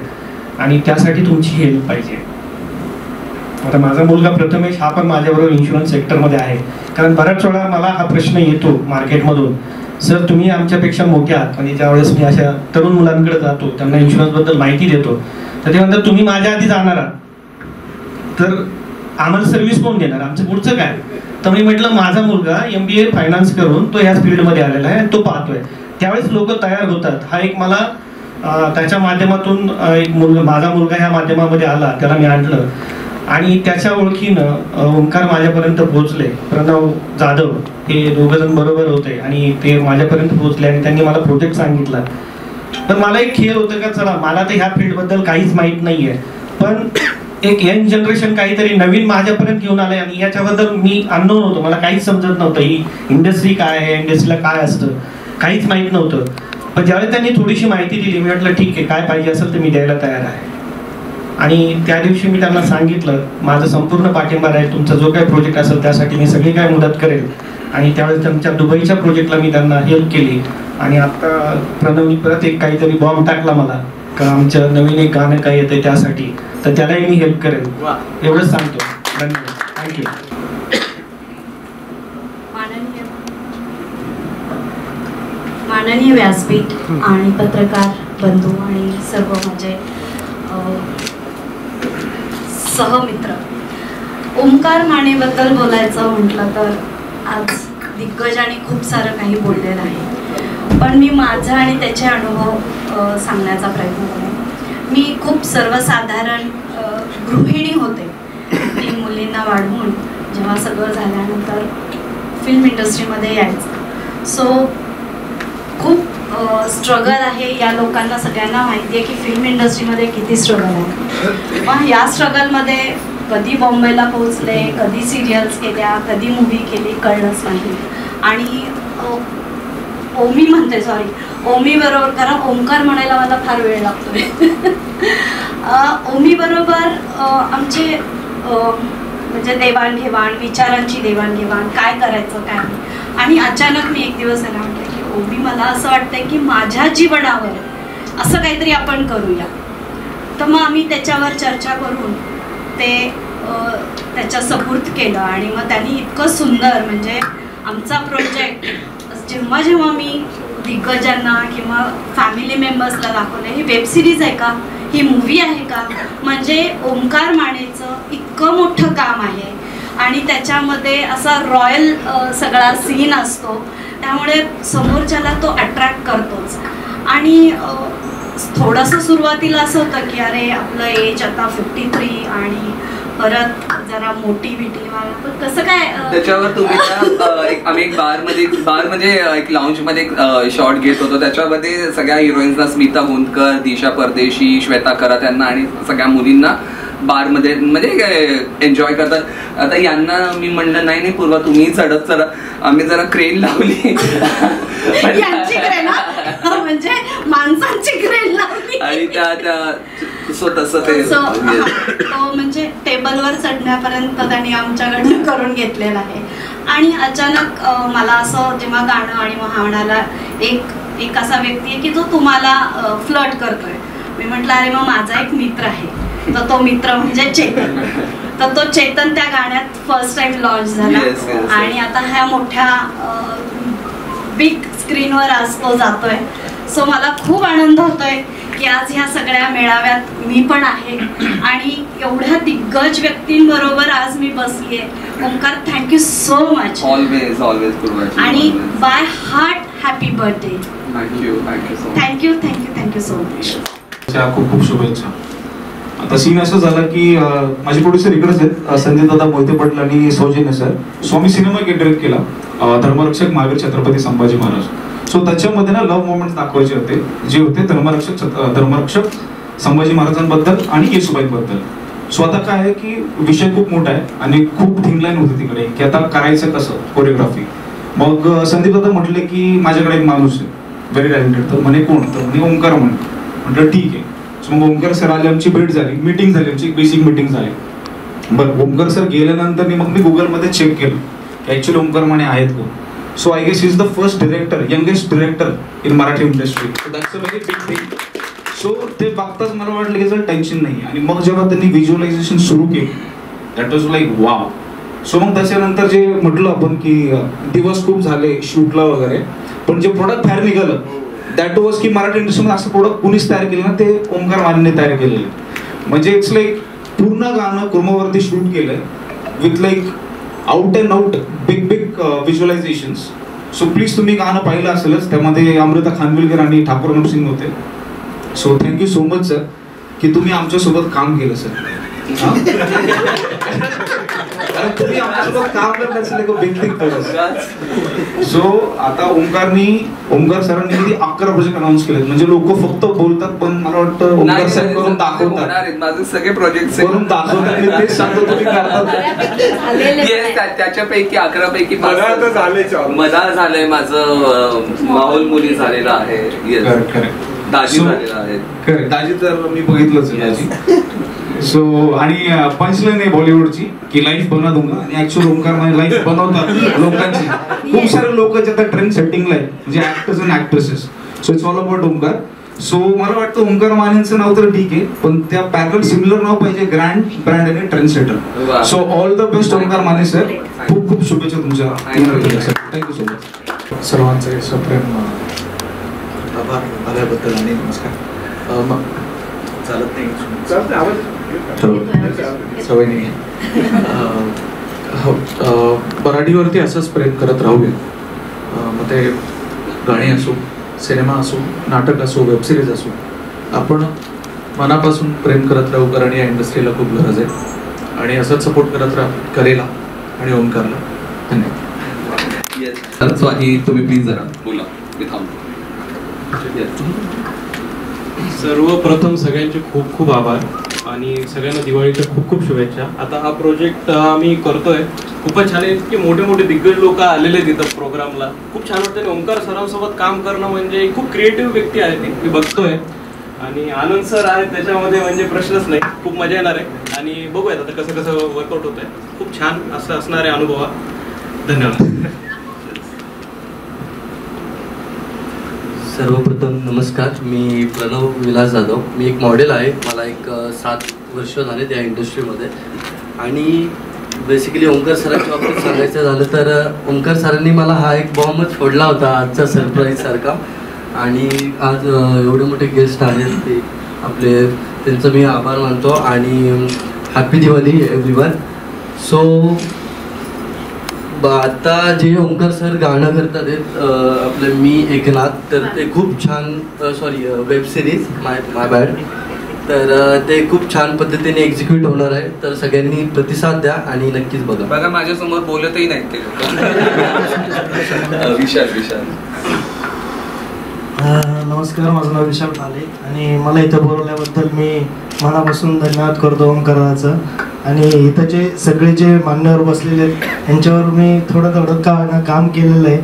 आणि त्यासाठी तुमची हेल्प पाहिजे. आता माझा मुलगा प्रथमेश हा पण माझ्याबरोबर इन्शुरन्स सेक्टरमध्ये आहे, कारण बऱ्याच वेळा मला हा प्रश्न येतो मार्केटमधून सर तुम्ही आमच्यापेक्षा मोठे आहात. म्हणजे ज्यावेळेस मी अशा तरुण मुलांकडे जातो, त्यांना इन्शुरन्सबद्दल माहिती देतो, तर ते म्हणतात तुम्ही माझ्या आधी जाणार आहात, तर आम्हाला सर्व्हिस कोण देणार, आमचं पुढचं काय. तर मी म्हटलं माझा मुलगा MBA फायनान्स करून तो ह्याच फील्डमध्ये आलेला आहे, तो पाहतोय. त्यावेळेस लोक तयार होतात. हा एक मला त्याच्या माध्यमातून एक माझा मुलगा ह्या माध्यमामध्ये आला, त्याला मी आणलं आणि त्याच्या ओळखीनं ओंकार माझ्यापर्यंत पोहोचले. प्रणव जाधव हे दोघंजण बरोबर होते आणि ते माझ्यापर्यंत पोहोचले आणि त्यांनी मला प्रोजेक्ट सांगितला. तर मला एक खेळ होतं का चला मला तर ह्या फील्डबद्दल काहीच माहीत नाहीये, पण एक यंग जनरेशन काहीतरी नवीन माझ्यापर्यंत घेऊन आलंय आणि याच्याबद्दल मी अननोन होतो, मला काहीच समजत नव्हतं. ही इंडस्ट्री काय आहे, इंडस्ट्रीला काय असतं, काहीच माहीत नव्हतं. पण ज्यावेळेस त्यांनी थोडीशी माहिती दिली, मी म्हटलं ठीक आहे, काय पाहिजे असेल तर मी द्यायला तयार आहे. आणि त्या दिवशी मी त्यांना सांगितलं माझं संपूर्ण पाठिंबा आहे, तुमचा जो काही प्रोजेक्ट असेल त्यासाठी मी सगळी काय मदत करेल. आणि त्यावेळेस त्यांच्या दुबईच्या प्रोजेक्टला मी त्यांना हेल्प केली. आणि आता प्रणवनी परत एक काहीतरी बॉम्ब टाकला मला का आमचं नवीन एक गाणं काय येतंय त्यासाठी, तर त्यालाही मी हेल्प करेल. एवढंच सांगतो. धन्यवाद. थँक्यू. माननीय व्यासपीठ आणि पत्रकार बंधू आणि सर्व माझे सहमित्र, ओंकार मानेबद्दल बोलायचं म्हटलं तर आज दिग्गजांनी खूप सारं काही बोललेलं आहे, पण मी माझा आणि त्याचे अनुभव सांगण्याचा प्रयत्न करेन. मी खूप सर्वसाधारण गृहिणी होते. 3 मुलींना वाढवून जेव्हा सगळं झाल्यानंतर फिल्म इंडस्ट्रीमध्ये यायचं. सो खूप स्ट्रगल आहे. या लोकांना सगळ्यांना माहिती आहे की फिल्म इंडस्ट्रीमध्ये किती स्ट्रगल आहे. पण या स्ट्रगलमध्ये कधी बॉम्बेला पोहोचले, कधी सिरियल्स केल्या, कधी मूव्ही केली, कळलंच नाही. आणि ओमी म्हणते, सॉरी ओमी बरोबर, कारण ओंकार म्हणायला मला फार वेळ लागतोय. ओमी बरोबर आमचे म्हणजे देवाणघेवाण, विचारांची देवाणघेवाण, काय करायचं काय नाही. आणि अचानक मी एक दिवस याला म्हटलं की ओमी मला असं वाटतंय की माझ्या जीवनावर असं काहीतरी आपण करूया. तर मग आम्ही त्याच्यावर चर्चा करून ते त्याच्या सपूर्द केलं. आणि मग त्यांनी इतकं सुंदर, म्हणजे आमचा प्रोजेक्ट जेव्हा जेव्हा मी दिग्गजांना किंवा फॅमिली मेंबर्सला दाखवलं, ही वेब सिरीज आहे का, ही मूवी आहे का, म्हणजे ओंकार मानेचं इतकं मोठं काम आहे आणि त्याच्यामध्ये असा रॉयल सगळा सीन असतो, त्यामुळे समोरच्याला तो अट्रॅक्ट करतोच. आणि थोडंसं सुरुवातीला असं होतं की अरे आपलं एज आता 53 आणि परत जरा मोठी बिटी, पण कसं काय त्याच्यावर तुम्ही आम्ही एक बार म्हणजे एक लाऊंज मध्ये एक शॉट घेत होतो, त्याच्यामध्ये सगळ्या हिरोईन्सना, स्मिता गुंतकर, दिशा परदेशी, श्वेता खरात यांना आणि सगळ्या मुलींना बारमध्ये म्हणजे एन्जॉय करतात. आता यांना मी म्हणलं नाही पूर्वा तुम्ही चढत चढा, आम्ही जरा क्रेन लावली म्हणजे माणसांची क्रेन लावली आणि तसं ते म्हणजे टेबलवर चढण्यापर्यंत त्यांनी आमच्याकडून करून घेतलेलं आहे. आणि अचानक मला असं जेव्हा गाणं आणि मग हा म्हणाला एक असा व्यक्ती आहे की जो तुम्हाला फ्लर्ट करतोय. मी म्हटलं अरे मग माझा एक मित्र आहे, तर तो मित्र म्हणजे चेतन. तर तो चेतन त्या गाण्यात फर्स्ट टाइम लॉन्च झाला आणि आता ह्या मोठ्या बिग स्क्रीनवर आज तो जातोय. सो मला खूप आनंद होतोय की आज ह्या सगळ्या मेळाव्यात मी पण आहे आणि एवढ्या दिग्गज व्यक्तींबरोबर आज मी बसलीये. Omkar, thank you so much. Always आणि by heart happy birthday. Thank you so much. खूप खूप शुभेच्छा. आता सीन असं झालं की माझे प्रोड्युसर इकडेच आहेत, संजय दादा मोहिते पाटील आणि सौजन्य सर. सो आम्ही सिनेमा डिरेक्ट केला, धर्मरक्षक महावीर छत्रपती संभाजी महाराज. सो त्याच्यामध्ये ना लव्ह मोमेंट्स दाखवायचे होते, जे होते धर्मरक्षक संभाजी महाराजांबद्दल आणि येसुबाईंबद्दल. सो आता काय आहे की विषय खूप मोठा आहे आणि खूप थिंग लाईन होती तिकडे की आता करायचं कसं कोरिओग्राफी. मग संदीप दादा म्हटले की माझ्याकडे एक माणूस आहे व्हेरी टॅलेंटेड. तर म्हणे कोण, तर म्हणे ओंकार म्हटलं ठीक आहे. सो मग ओंकार सर आले, आमची भेट झाली, मीटिंग झाली, आमची बेसिक मीटिंग झाली. बरं, ओंकार सर गेल्यानंतर मग मी गुगलमध्ये चेक केलं की ॲक्च्युअली ओंकार म्हणे आहेत कोण. So I guess is the first director, youngest director in Marathi industry. So that's a very big thing. सो ते बघताच मला वाटलं की जर टेन्शन नाही. आणि मग जेव्हा त्यांनी व्हिज्युअलायझेशन सुरू केली, that was like wow. So मग त्याच्यानंतर जे म्हटलं आपण की दिवस खूप झाले शूटला वगैरे, पण जे प्रोडक्ट बाहेर निघालं दॅट वॉज की मराठी इंडस्ट्रीमध्ये असं प्रोडक्ट कुणीच तयार केलं ना, ते ओमकार मानेने तयार केलेलं. म्हणजे इट्स लाईक पूर्ण गाणं कुर्मावरती शूट केलंय with like out and out big visualisations. So please तुम्ही गाणं पाहिलं असेलच, त्यामध्ये अमृता खानविलकर आणि ठाकूर अनुप सिंग होते. So thank you so much sir की तुम्ही आमच्यासोबत काम केलं सर. तुम्ही आमच्यासोबत काम करत असेल एक big thing for us. So आता ओमकार सरांनी 11 प्रोजेक्ट अनाऊन्स केलेत. म्हणजे लोक फक्त बोलतात पण मला वाटतं ओमकार सर करून दाखवतात. माझे सगळे प्रोजेक्ट करून दाखवतात. मी तेच सांगतो तुम्ही करतात. त्याच्यापैकी 11 पैकी मदा झालंय माझं, माहोल मुली झालेला आहे, दाजी झालेला आहे. दाजी तर मी बघितलंच दाजी. सो आणि पंचलाईन आहे बॉलिवूडची की लाईफ बनवा दूंगा, आणि ऍक्च्युअल ओमकार माने लाईफ बनवतात लोकांची. खूप सारे लोक जे आता ट्रेंड सेटिंगला आहे म्हणजे actors and actresses. So it's all about Omkar. So मला वाटतं ओमकार मानेंचं नाव तर ठीक आहे पण त्या पॅरल सिमिलर नाव पाहिजे, ग्रँड ब्रँड आणि trend setter. So all the best Omkar Mane sir. खूप खूप शुभेच्छा तुमच्या. Thank you so much. सर्वांचे सप्रेम आभार आल्याबद्दल आणि नमस्कार. चालत नाही सवय नाही. मराठीवरती असंच प्रेम करत राहूया. मग ते गाणी असो, सिनेमा असो, नाटक असो, वेबसिरीज असो, आपण मनापासून प्रेम करत राहू. कारण या इंडस्ट्रीला खूप गरज आहे आणि असंच सपोर्ट करत राहा कलेला आणि ओमकारला. धन्यवाद. स्वाती तुम्ही प्लीज जरा बोला, मी थांबतो. सर्वप्रथम सगळ्यांचे खूप खूप आभार आणि सगळ्यांना दिवाळीच्या खूप खूप शुभेच्छा. आता हा प्रोजेक्ट आम्ही करतोय, खूपच छान आहे. इतके मोठे मोठे दिग्गज लोक आलेले तिथं प्रोग्रामला. खूप छान वाटतं. ओमकार सरांसोबत काम करणं म्हणजे खूप क्रिएटिव्ह व्यक्ती आहे ती, मी बघतोय. आणि आनंद सर आहे त्याच्यामध्ये म्हणजे प्रश्नच नाही. खूप मजा येणार आहे आणि बघूयात आता कसं कसं वर्कआउट होत आहे. खूप छान असं असणार आहे अनुभव. धन्यवाद. सर्वप्रथम नमस्कार. मी प्रणव विलास जाधव. मी एक मॉडेल आहे. मला एक 7 वर्ष झाले त्या इंडस्ट्रीमध्ये. आणि बेसिकली ओमकार सरांच्या बाबतीत सांगायचं झालं तर ओमकार सरांनी मला हा एक बॉम्बच फोडला होता आजचा सरप्राईजसारखा. आणि आज एवढे मोठे गेस्ट आहेत ते आपले, त्यांचं मी आभार मानतो. आणि हॅपी दिवाळी एव्हरीवन. सो आता जे ओमकार सर गाणं करतात आपलं मी एकनाथ, तर ते खूप छान वेब सिरीज माय बॅड, तर ते खूप छान पद्धतीने एक्झिक्यूट होणार आहे. तर सगळ्यांनी प्रतिसाद द्या आणि नक्कीच बघा. माझ्यासमोर बोलतही नाहीत ते लोक. विशाल नमस्कार, माझं नाव विशाल ठाले आणि मला इथं बोलवल्याबद्दल मी मनापासून धन्यवाद करतो ओमकाराचं. आणि इथं जे सगळे जे मान्यवर बसलेले आहेत यांच्यावर मी थोडं काम केलेलं आहे.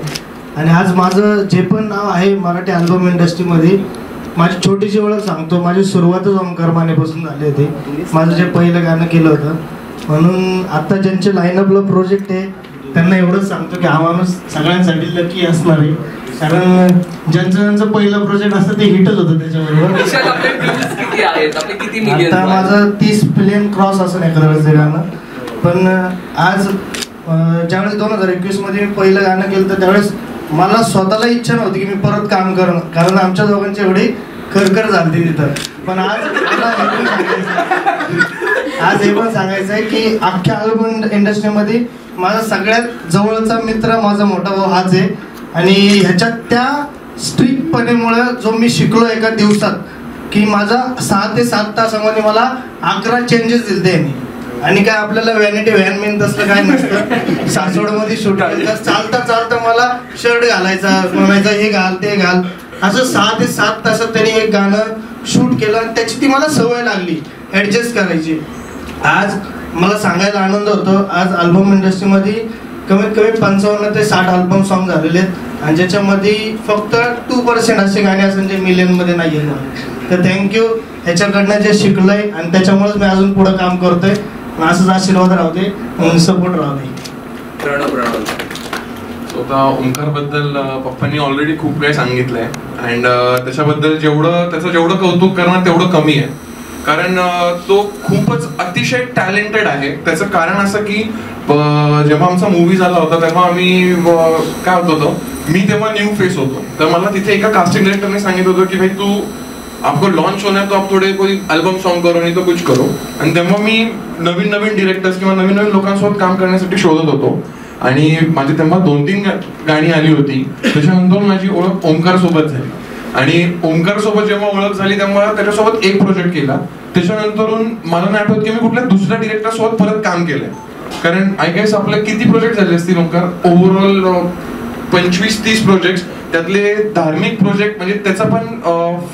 आणि आज माझं जे पण नाव आहे मराठी अल्बम इंडस्ट्रीमध्ये, माझी छोटीशी ओळख सांगतो. माझी सुरुवातच ओमकार मानेपासून झाली होती. माझं जे पहिलं गाणं केलं होतं. म्हणून आता ज्यांचे लाईनअपला प्रोजेक्ट आहे त्यांना एवढंच सांगतो की हा माणूस सगळ्यांसाठी लकी असणार आहे. कारण ज्यांचं पहिलं प्रोजेक्ट असतं ते हिटच होतं त्याच्याबरोबर. आता माझं 30 मिलियन क्रॉस असं एखाद्या वेळेस ते गाणं. पण आज ज्यावेळेस 2021 मध्ये मी पहिलं गाणं केलं तर त्यावेळेस मला स्वतःला इच्छा नव्हती की मी परत काम करणं, कारण आमच्या दोघांची एवढी खरखर झाली तिथं. पण आज हे पण सांगायचं आहे की अख्ख्या अल्बम इंडस्ट्रीमध्ये माझा सगळ्यात जवळचा मित्र माझा मोठा भाऊ हाच आहे. आणि ह्याच्यात त्या स्ट्रिक्टपणेमुळे जो मी शिकलो एका दिवसात की माझा 6 ते 7 तासामध्ये मला 11 चेंजेस दिले त्यांनी. आणि काय आपल्याला व्हॅनिटी व्हॅन मेन तसलं काय नसतं. सासवडमध्ये शूट चालता चालता मला शर्ट घालायचा, म्हणायचा हे घाल ते घाल, असं 6 ते 7 तासात त्यांनी एक गाणं शूट केलं. आणि त्याची ती मला सवय लागली ऍडजस्ट करायची. आज मला सांगायला आनंद होतो, आज अल्बम इंडस्ट्रीमध्ये कमीत कमी 55 ते 60 अल्बम सॉन्ग झालेले आहेत आणि ज्याच्यामध्ये फक्त 2% असे गाणे असतात जे मिलियनमध्ये नाही आहेत. तर थँक्यू. ह्याच्याकडनं जे शिकलोय आणि त्याच्यामुळेच मी अजून पुढे काम करतोय. असंच आशीर्वाद राहू दे, सपोर्ट राहू दे. स्वतः ओमकार बद्दल पप्पांनी ऑलरेडी खूप काही सांगितलंय. अँड त्याच्याबद्दल त्याचं जेवढं कौतुक करणार तेवढं कमी आहे. कारण तो खूपच अतिशय टॅलेंटेड आहे. त्याचं कारण असं की जेव्हा आमचा मूवी झाला होता तेव्हा आम्ही काय होत होतो मी तेव्हा न्यू फेस होतो, तर मला तिथे एका कास्टिंग डायरेक्टरने सांगितलं होतं की भाई तू आपको लॉन्च होना है तो आप थोड़े कोई अल्बम सॉन्ग करो नहीं तो कुछ करो. आणि तेव्हा मी नवीन नवीन डिरेक्टर्स किंवा नवीन नवीन लोकांसोबत काम करण्यासाठी शोधत होतो. आणि माझी तेव्हा 2-3 गाणी आली होती. त्याच्यानंतर माझी ओळख ओमकार सोबत झाली. आणि ओमकार सोबत जेव्हा ओळख झाली तेव्हा त्याच्यासोबत एक प्रोजेक्ट केला. त्याच्यानंतरून मला नाही आठवत की मी कुठल्या दुसऱ्या डिरेक्टर सोबत परत काम केलंय. कारण आय गेस आपले किती प्रोजेक्ट झाले असतील ओमकार, ओव्हरऑल 25-30 प्रोजेक्ट, त्यातले धार्मिक प्रोजेक्ट म्हणजे त्याचा पण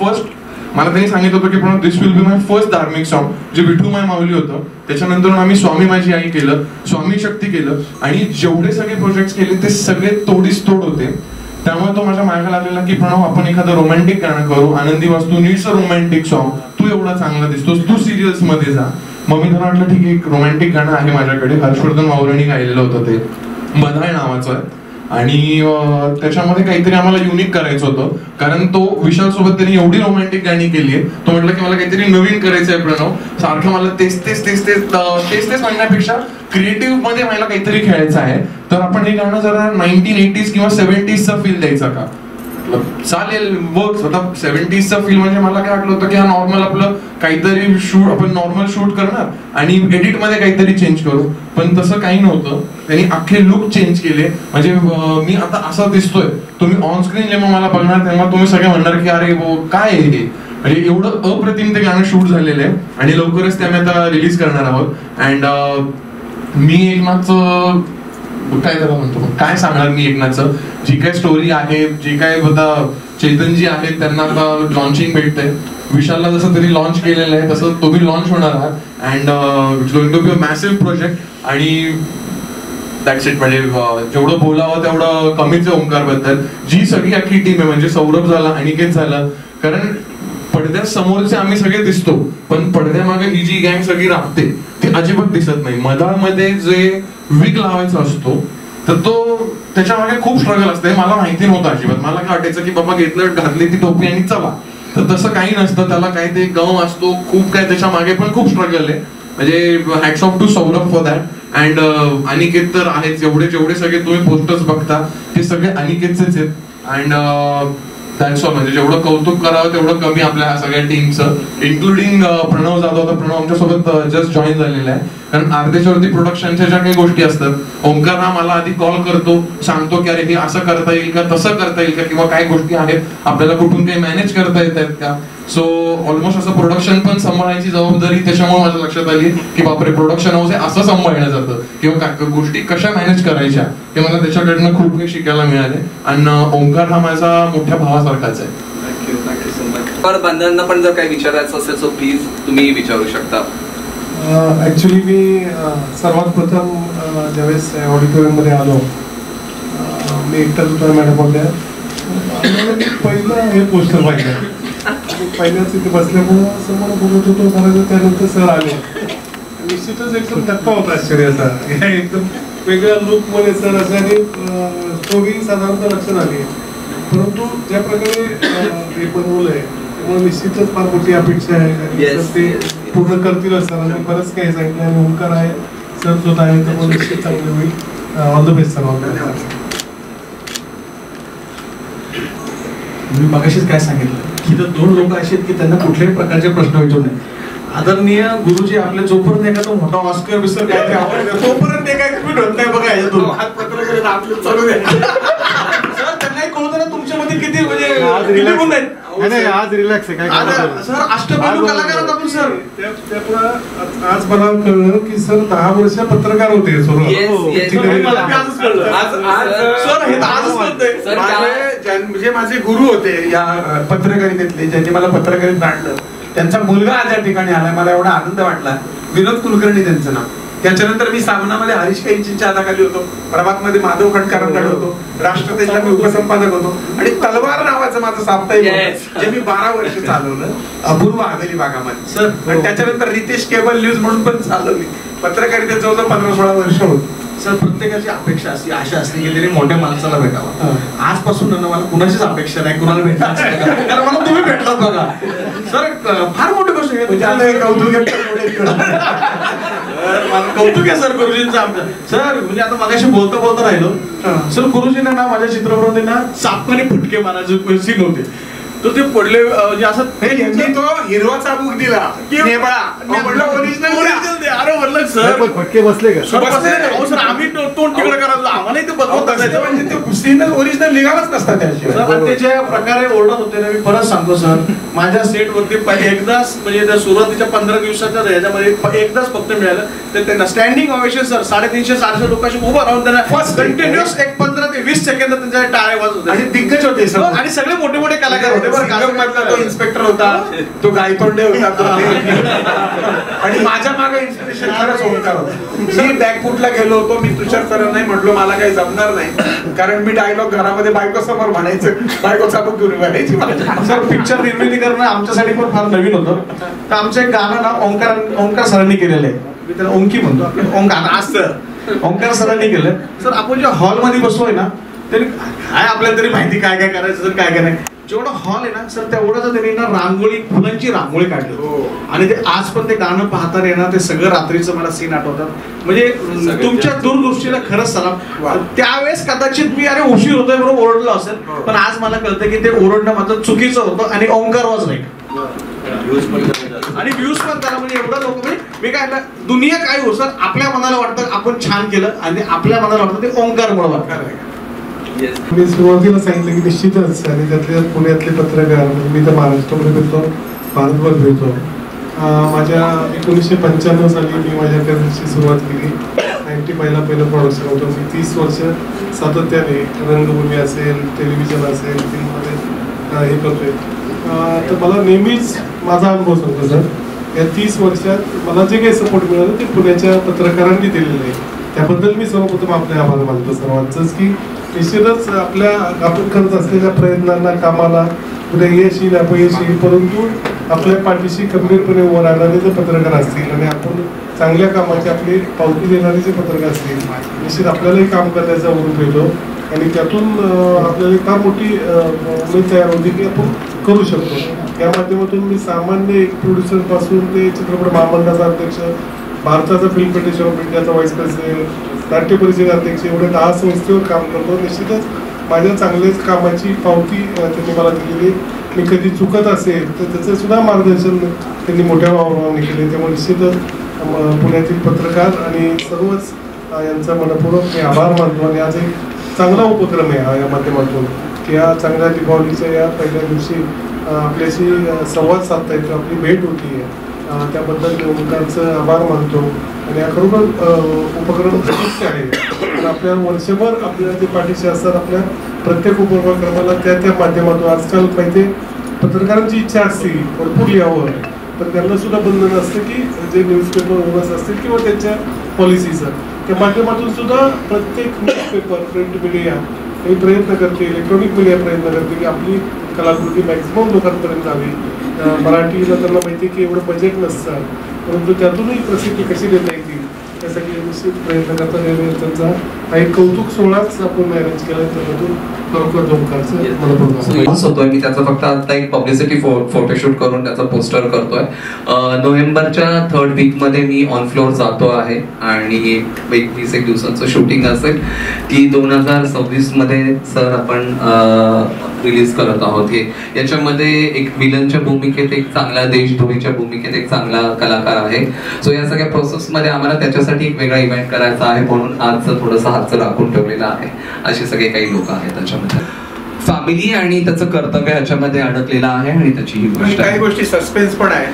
फर्स्ट मला त्यांनी सांगितलं होतं की दिस विल बी माय फर्स्ट धार्मिक सॉन्ग जे विठू माय माऊली होतं. त्याच्यानंतर आम्ही स्वामी माझी आई केलं, स्वामी शक्ती केलं आणि जेवढे सगळे प्रोजेक्ट केले ते सगळे तोडीस तोड होते. त्यामुळे तो माझ्या मागे लागलेला की प्रणव आपण एखादं रोमॅन्टिक गाणं करू, आनंदी वास्तू नीड्स अ रोमॅन्टिक सॉन्ग, तू एवढा चांगला दिसतोस, तू सिरियल्स मध्ये जा. मग मी त्यांना म्हटलं ठीक आहे, एक रोमॅन्टिक गाणं आहे माझ्याकडे, हर्षवर्धन वावरांनी गायलेलं होतं ते मधाय नावाचं आहे. आणि त्याच्यामध्ये काहीतरी आम्हाला युनिक करायचं होतं कारण तो विशाल सोबत त्यांनी एवढी रोमॅन्टिक गाणी केली आहे. तो म्हटलं की मला काहीतरी नवीन करायचं आहे प्रणव, सारखं मला तेच म्हणण्यापेक्षा क्रिएटिव्ह मध्ये मला काहीतरी खेळायचं आहे, तर आपण हे गाणं जरा 1980s किंवा 70sचा फील द्यायचा का. चालेल वर्क. आता 70sचा फील म्हणजे मला काय वाटलं होतं की हा नॉर्मल आपलं काहीतरी शूट, आपण नॉर्मल शूट करणार आणि एडिट मध्ये काहीतरी चेंज करू, पण तसं काही नव्हतं. त्यांनी अख्खे लुक चेंज केले. म्हणजे मी आता असा दिसतोय, तुम्ही ऑन स्क्रीन जेव्हा मला बघणार तेव्हा तुम्ही सगळे म्हणणार की अरे काय आहे हे. म्हणजे एवढं अप्रतिम ते गाणं शूट झालेलं आहे आणि लवकरच ते आम्ही आता रिलीज करणार आहोत. अँड मी एकनाथचं काय त्याला म्हणतो, काय सांगणार मी एकनाथचं, जी काय स्टोरी आहे, जी काय आता चैतनजी आहेत त्यांना आता लॉन्चिंग भेटतंय. विशालला जसं त्यांनी लॉन्च केलेलं आहे तसं तो बी लॉन्च होणार आहे. And it's going to be a massive project. आणि दॅट्स इट. म्हणजे जेवढं बोलावं तेवढं कमीच आहे ओमकार बद्दल. जी सगळी अख्खी टीम आहे, म्हणजे सौरभ झाला, अनिकेत झाला, कारण पडद्या समोरचे आम्ही सगळे दिसतो पण पडद्यामागे ही जी गँग सगळी राहते ती अजिबात दिसत नाही. मधामध्ये जे विग लावायचा असतो तर तो त्याच्या मागे खूप स्ट्रगल असते. मला माहिती नव्हतं अजिबात. मला काय वाटायचं की बाबा घेतलं, घातली ती टोपी आणि चला, तर तसं काही नसतं. त्याला काय ते गम असतो, खूप काय त्याच्या मागे पण खूप स्ट्रगल आहे. म्हणजे hats off to Saurabh for that. And Aniket तर आहेच. जेवढे सगळे तुम्ही पोस्टर्स बघता ते सगळे अनिकेतचेच आहेत. And that's all. म्हणजे जेवढं कौतुक करावं तेवढं कमी आपल्या सगळ्या टीमचं, इन्क्लुडिंग प्रणव जाधव. तर प्रणव आमच्यासोबत जस्ट जॉईन झालेला आहे. कारण अर्ध्याच्यावरती प्रोडक्शनच्या ज्या काही गोष्टी असतात ओमकार हा मला आधी कॉल करतो, सांगतो की अरे हे असं करता येईल का, तसं करता येईल का, किंवा काय गोष्टी आहेत आपल्याला कुठून काही मॅनेज करता येत आहेत का. सो ऑलमोस्ट असं प्रोडक्शन पण सांभाळायची जबाबदारी त्याच्यामुळे माझ्या लक्षात आली की बापरे प्रोडक्शन हाऊस आहे असं सांभाळलं जातं, किंवा गोष्टी कशा मॅनेज करायच्या ते मला त्याच्याकडनं खूप काही शिकायला मिळाले. आणि ओमकार हा माझा मोठ्या भावासारखाच आहे. Thank you so much. तर बंधनांना पण जर काही विचारायचं असेल सो प्लीज तुम्ही विचारू शकता. ॲक्च्युली मी सर्वात प्रथम ज्यावेळेस ऑडिटोरियममध्ये आलो, मी एकटाच मॅडम होत्या, पहिलं हे पोस्टर पाहिजे. पहिल्याच तिथे बसल्यामुळं असं मला बोलत होतो करायचं. त्यानंतर सर आले, निश्चितच एकदम धक्का होता आश्चर्याचा. एकदम वेगळ्या लुकमध्ये सर असं, आणि स्टोरी साधारणतः लक्षात आली. परंतु ज्या प्रकारे हे बनवलं आहे त्यामुळे निश्चितच फार मोठी अपेक्षा आहे. ते पूर्ण करतील सर. आणि बरंच काही सांगितलं आणि ओंकार आहे, सर स्वतः आहे, त्यामुळे निश्चित चांगलं होईल. All the best sir. मी मगाशीच काय सांगितलं की तर 2 लोक असे आहेत की त्यांना कुठल्याही प्रकारचे प्रश्न विचारू नये. आदरणीय गुरुजी आपले जोपर्यंत एखादा मोठा ऑस्कर बिस्कर काय आवडतं तोपर्यंत ते काय कमी होत नाही. बघा याच्यातून हात पत्र आपलं चालू द्या. सर त्यांनाही कळतं ना तुमच्यामध्ये किती म्हणजे आज रिलॅक्स आहे. काय सर अष्टपैलू कलाकार आहेत आपण सर. त्यामुळं आज मला कळलं की सर 10 वर्ष पत्रकार होते. सर हे तर आजच कळतंय. म्हणजे माझे गुरु होते या पत्रकारितेतले, ज्यांनी मला पत्रकारितेत आणलं, त्यांचा मुलगा आज या ठिकाणी आलाय. मला एवढा आनंद वाटला. विनोद कुलकर्णी त्यांचं नाव. त्याच्यानंतर मी सामनामध्ये हरीश काहींच्या हाताखाली होतो, प्रभात मध्ये माधव खंडकरांकडे होतो, राष्ट्रतेजला मी उपसंपादक होतो, आणि तलवार नावाचं माझं साप्ताहिक होतं जे मी 12 वर्ष चालवलं अपूर्व हवेली भागामध्ये सर. आणि त्याच्यानंतर रितेश केबल न्यूज म्हणून पण चालवली. पत्रकारितेत जवळ 15-16 वर्ष होती. सर प्रत्येकाची अपेक्षा असते, आशा असते की तरी मोठ्या माणसाला भेटावं. आजपासून मला कुणाचीच अपेक्षा नाही कुणाला भेटायचं, कारण मला तुम्ही भेटलात बघा सर. फार मोठी गोष्ट आहे. सर माझं कौतुक आहे सर गुरुजींचं आमचं. सर म्हणजे आता मगाशी बोलता राहिलो सर, गुरुजींना ना माझ्या चित्रपटामध्ये ना सापकाने फटके मारायचे सीन होते, तर ते पडले म्हणजे असं तो हिरवा चाबूक दिला ओरिजिनल दे. अरे म्हणलं सर फटके बसले का? सर आम्ही तोंड तिकडे करायचो, आम्हालाही ते बदलत असायचं. म्हणजे ते कुस्तीनं ओरिजिनल निघालच नसतात त्याशिवाय. ते ज्या प्रकारे ओरडत होते ना, मी परत सांगतो सर, माझ्या सेट वरती एकदाच म्हणजे त्या सुरुवातीच्या 15 दिवसाच्या ह्याच्यामध्ये एकदाच फक्त मिळालं, तर त्यांना स्टँडिंग ओवेशन सर 350-400 लोकांशी उभं राहून त्यांना फर्स्ट कंटिन्युअस 15 ते 20 सेकंद त्यांच्या टाळ्या वाजत होते आणि दिग्गज होते सर, आणि सगळे मोठे मोठे कलाकार होते. तो इन्स्पेक्टर होता, तो गायतोंडे होता, आणि माझ्या मागे इन्स्पिरेशन खरंच ओंकार होता. मी बॅकफुटला गेलो होतो, मी तुषार सरांनाही म्हटलो मला काही जमणार नाही, कारण मी डायलॉग घरामध्ये बायको समोर म्हणायचं, बायको चाबूक घेऊन म्हणायची. सर पिक्चर निर्मिती करणं आमच्यासाठी पण फार नवीन होतं. तर आमचं एक गाणं ना ओंकार सरांनी केलेलं आहे, मी त्याला ओंकी म्हणतो, आपलं ओंकार असतं, ओंकार सरांनी केलं. सर आपण जे हॉलमध्ये बसलोय ना, तरी काय आपल्याला तरी माहिती काय काय करायचं सर, काय काय नाही. जेवढा हॉल आहे ना सर, तेवढंच त्यांनी ना रांगोळी, फुलांची रांगोळी काढली, आणि ते आज पण ते गाणं पाहता येणार, ते सगळं रात्रीचं मला सीन आठवतात. म्हणजे तुमच्या दूरदृष्टीला खरंच सलाम. त्यावेळेस कदाचित मी अरे उशीर होतोय म्हणून ओरडलो असेल, पण आज मला कळतं की ते ओरडणं मात्र चुकीचं होतं, आणि ओंकार वाज नाही आणि व्ह्यूज पण त्याला, म्हणजे एवढा लोक, म्हणजे मी काय दुनिया काय हो सर, आपल्या मनाला वाटतं आपण छान केलं, आणि आपल्या मनाला वाटतं ते ओंकार मुळे वाटतं. मी सुरुवातीला सांगितलं की निश्चितच, आणि त्यातले पुण्यातले पत्रकार, मी तर महाराष्ट्रामध्ये फिरतो, भारतभर फिरतो. माझ्या 1995 साली मी माझ्या करिअरची सुरुवात केली. 95ला पहिलं प्रोडक्शन होतं. मी 30 वर्ष सातत्याने रंगभूमी असेल, टेलिव्हिजन असेल, फिल्ममध्ये हे करतोय. तर मला नेहमीच माझा अनुभव सांगतो सर, या 30 वर्षात मला जे काही सपोर्ट मिळालं ते पुण्याच्या पत्रकारांनी दिलेलं आहे. त्याबद्दल मी सर्वप्रथम आपले आभार मानतो सर्वांचंच, की निश्चितच आपण करत असलेल्या प्रयत्नांना, कामाला पुढे यश येईल, अपयश येईल, परंतु आपल्या पाठीशी खंबीरपणे उभं राहणारे जे पत्रकार असतील, आणि आपण चांगल्या कामाची आपली पावती देणारे जे पत्रकार असतील, निश्चित आपल्यालाही काम करण्याचा उरूप येतो, आणि त्यातून आपल्याला फार मोठी उमेद तयार होती की आपण करू शकतो. या माध्यमातून मी सामान्य एक प्रोड्युसर पासून ते चित्रपट महामंडळाचा अध्यक्ष, भारताचा फिल्म फेडरेशन ऑफ इंडियाचा व्हाईस प्रेसिडेंट, नाट्य परिषद अध्यक्ष, एवढे 10 संस्थेवर काम करतो. निश्चितच माझ्या चांगल्याच कामाची पावती त्यांनी मला दिलेली. मी कधी चुकत असेल तर त्याचं सुद्धा मार्गदर्शन त्यांनी मोठ्या भावनाने केले. त्यामुळे निश्चितच पुण्यातील पत्रकार आणि सर्वच यांचा मनपूर्वक मी आभार मानतो. आणि आज एक चांगला उपक्रम आहे या माध्यमातून, की या चांगल्या दीपावलीच्या या पहिल्या दिवशी आपल्याशी संवाद साधता येतो, आपली भेट होती आहे, त्याबद्दल ओंकारचं आभार मानतो. आणि हा खरोखर उपक्रम उपयुक्त आहे. पण आपल्या वर्षभर आपल्या जे पाठीशी असतात, आपल्या प्रत्येक उपक्रमाला त्या माध्यमातून आजकाल माहिती पत्रकारांची इच्छा असते भरपूर यावं, पण त्यांना सुद्धा बंधन असतं की जे न्यूजपेपर ओनर्स असतील किंवा त्यांच्या पॉलिसीचं, त्या माध्यमातून सुद्धा प्रत्येक न्यूजपेपर, प्रिंट मीडिया हे प्रयत्न करते, इलेक्ट्रॉनिक मीडिया प्रयत्न करते की आपली कलाकृती मॅक्झिमम लोकांपर्यंत जावी. मराठीला त्यांना माहिती की एवढं बजेट नसतं, परंतु त्यातूनही प्रसिद्धी कशी देता येतील त्यासाठी निश्चित प्रयत्न करतात. त्यांचा हा एक कौतुक सोहळाच आपण अरेंज केला, त्यामधून खरोखर होतोय. मी त्याचा फक्त आता एक पब्लिसिटी फोटोशूट करून त्याचा पोस्टर करतोय. नोव्हेंबरच्या 3rd वीकमध्ये मी ऑन फ्लोअर जातो आहे, आणि एक 20 दिवसांचं शूटिंग असेल की 2026 मध्ये सर आपण रिलीज करत आहोत. हे याच्यामध्ये एक विलनच्या भूमिकेत एक चांगला, देशभूमीच्या भूमिकेत एक चांगला कलाकार आहे. सो या सगळ्या प्रोसेसमध्ये आम्हाला त्याच्यासाठी एक वेगळा इव्हेंट करायचा आहे, म्हणून आज थोडंसं हातचं राखून ठेवलेलं आहे. असे सगळे काही लोक आहेत त्याच्यामध्ये. फॅमिली आणि त्याचं कर्तव्य ह्याच्यामध्ये अडकलेलं आहे, आणि त्याची ही गोष्ट काही गोष्टी सस्पेन्स पण आहे,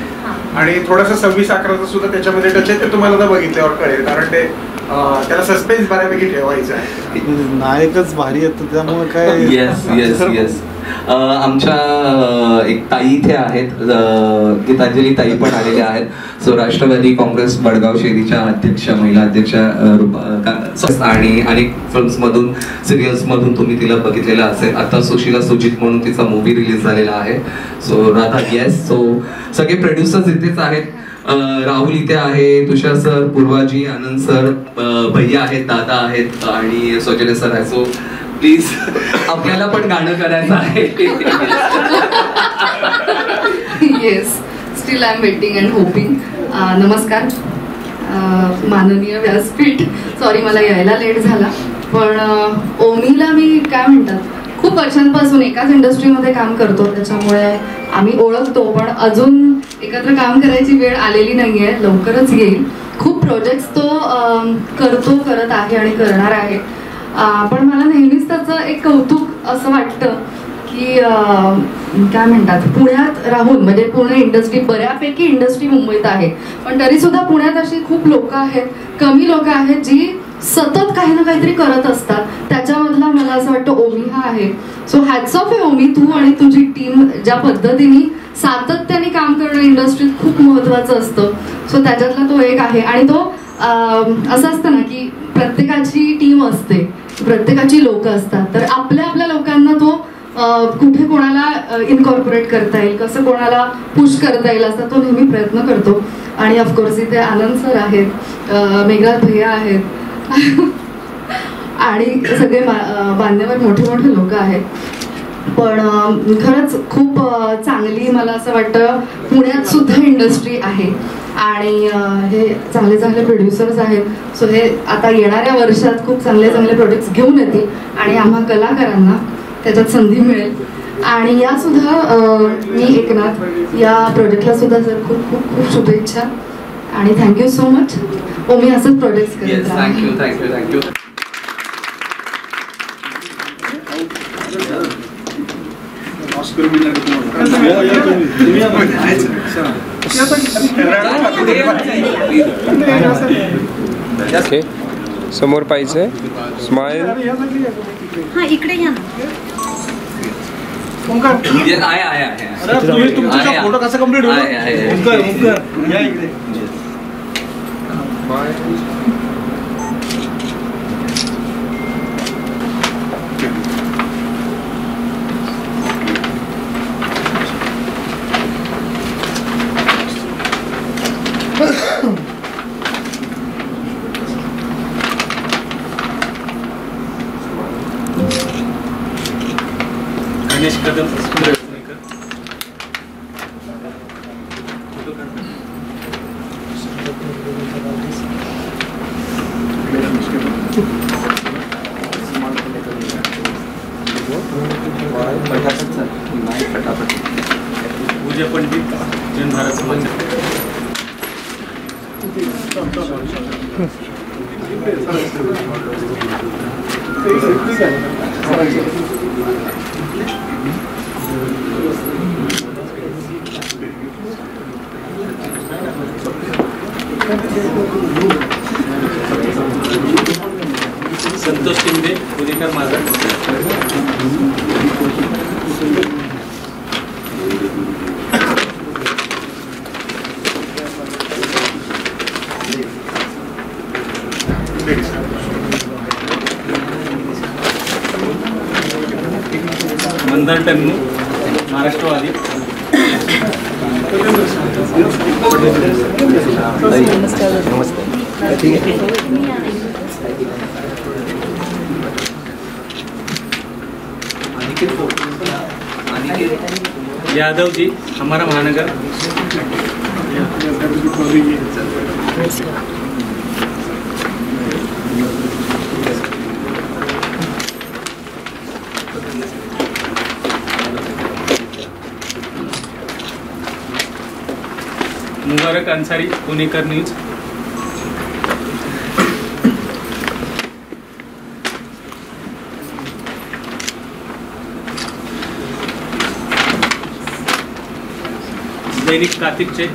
आणि थोडासा 26-11 सुद्धा त्याच्यामध्ये टच आहे. ते तुम्हाला तर बघितल्यावर कळेल, कारण ते त्याला सस्पेन्स बऱ्यापैकी ठेवायचं आहे. नायकच भारी येतो त्यामुळे काय. Yes yes yes. आमच्या एक ताई इथे आहेत, गीतांजली ताई पण आलेल्या आहेत. सो राष्ट्रवादी काँग्रेस बडगाव शेरीच्या अध्यक्ष, महिला अध्यक्ष, आणि अनेक फिल्म्स मधून, सिरियल्स मधून तुम्ही तिला बघितलेलं असेल. आता सुशीला सुजित म्हणून तिचा मूवी रिलीज झालेला आहे. So Radha yes. सो सगळे प्रोड्युसर्स इथेच आहेत. राहुल इथे आहे, तुषार सर, पूर्वाजी, आनंद सर, भैया आहेत, दादा आहेत, आणि सौजन्य सर आहे. सो प्लीज आपल्याला पण गाणं करायचं आहे. Yes, still I am waiting and hopping. नमस्कार. माननीय व्यासपीठ. सॉरी मला यायला लेट झाला. पण ओमीला मी काय म्हणतात खूप वर्षांपासून एकाच इंडस्ट्रीमध्ये काम करतो, त्याच्यामुळे आम्ही ओळखतो, पण अजून एकत्र काम करायची वेळ आलेली नाही आहे, लवकरच येईल. खूप प्रोजेक्ट्स तो करत आहे आणि करणार आहे. पण मला नेहमीच त्याचं एक कौतुक असं वाटतं की काय म्हणतात पुण्यात राहून, म्हणजे पुणे इंडस्ट्री बऱ्यापैकी इंडस्ट्री मुंबईत आहे, पण तरी सुद्धा पुण्यात अशी खूप लोक आहेत, कमी लोक आहेत जी सतत काही ना काहीतरी करत असतात. त्याच्यामधला मला असं वाटतं ओमी हा आहे. सो हॅट्स ऑफ आहे ओमी, तू आणि तुझी टीम ज्या पद्धतीने सातत्याने काम करणं इंडस्ट्रीत खूप महत्त्वाचं असतं. सो त्याच्यातला तो एक आहे. आणि तो असं असतं ना की प्रत्येकाची टीम असते, प्रत्येकाची लोक असतात, तर आपल्या आपल्या लोकांना तो कुठे कोणाला इनकॉर्पोरेट करता येईल, कसं कोणाला पुश करता येईल असा तो नेहमी प्रयत्न करतो. आणि ऑफकोर्स इथे आनंद सर आहेत, मेघराज भैया आहेत आणि सगळे मान्यवर मोठे मोठे लोक आहेत. पण खरंच खूप चांगली मला असं वाटतं पुण्यात सुद्धा इंडस्ट्री आहे आणि हे चांगले चांगले प्रोड्युसर्स आहेत. सो हे आता येणाऱ्या वर्षात खूप चांगले चांगले प्रोजेक्ट्स घेऊन येतील आणि आम्हा कलाकारांना त्याच्यात संधी मिळेल. आणि या सुद्धा मी एकनाथ या प्रोजेक्टला सुद्धा सर खूप खूप खूप शुभेच्छा आणि थँक्यू सो मच. ओमी असंच प्रोजेक्ट्स करत राहा. Thank you thank you thank you. ओके समोर पाहिजे स्माइल. हा इकडे घ्या ना. फोटो कसा कम्प्लीट गणेश कदम पूजा पंडित जैन भारत समाज. संतोष शिंदे पुणेकर माझा. मंदार टन्नू महाराष्ट्रवादी. यादव जी हमारा महानगर. मुबारक अंसारी पुणेकर न्यूज. दैनिक कार्तिकचे.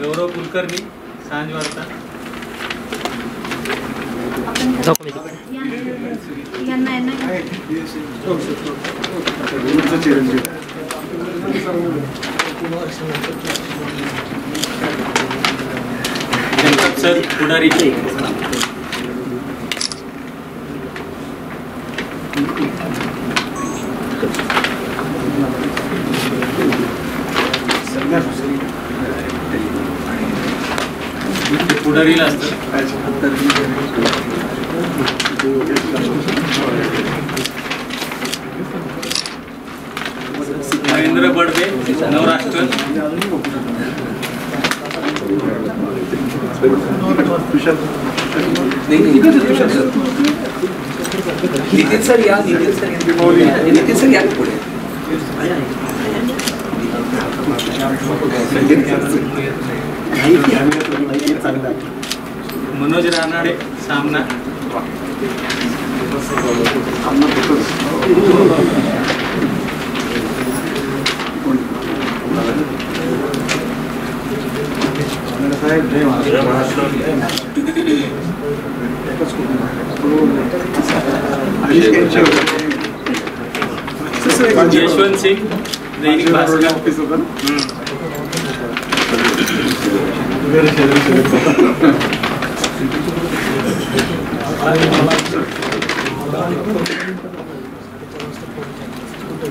गौरव कुलकर्णी सांज वार्ता. जनपद सर पुढारी. पुढारीला असतं. महेंद्र बडदे, नवराष्ट्र. नितीन सर या, नितीन सर या पुढे. मनोज रानाडे, सामना. यशवंत सिंग, दैनिक भास्कर.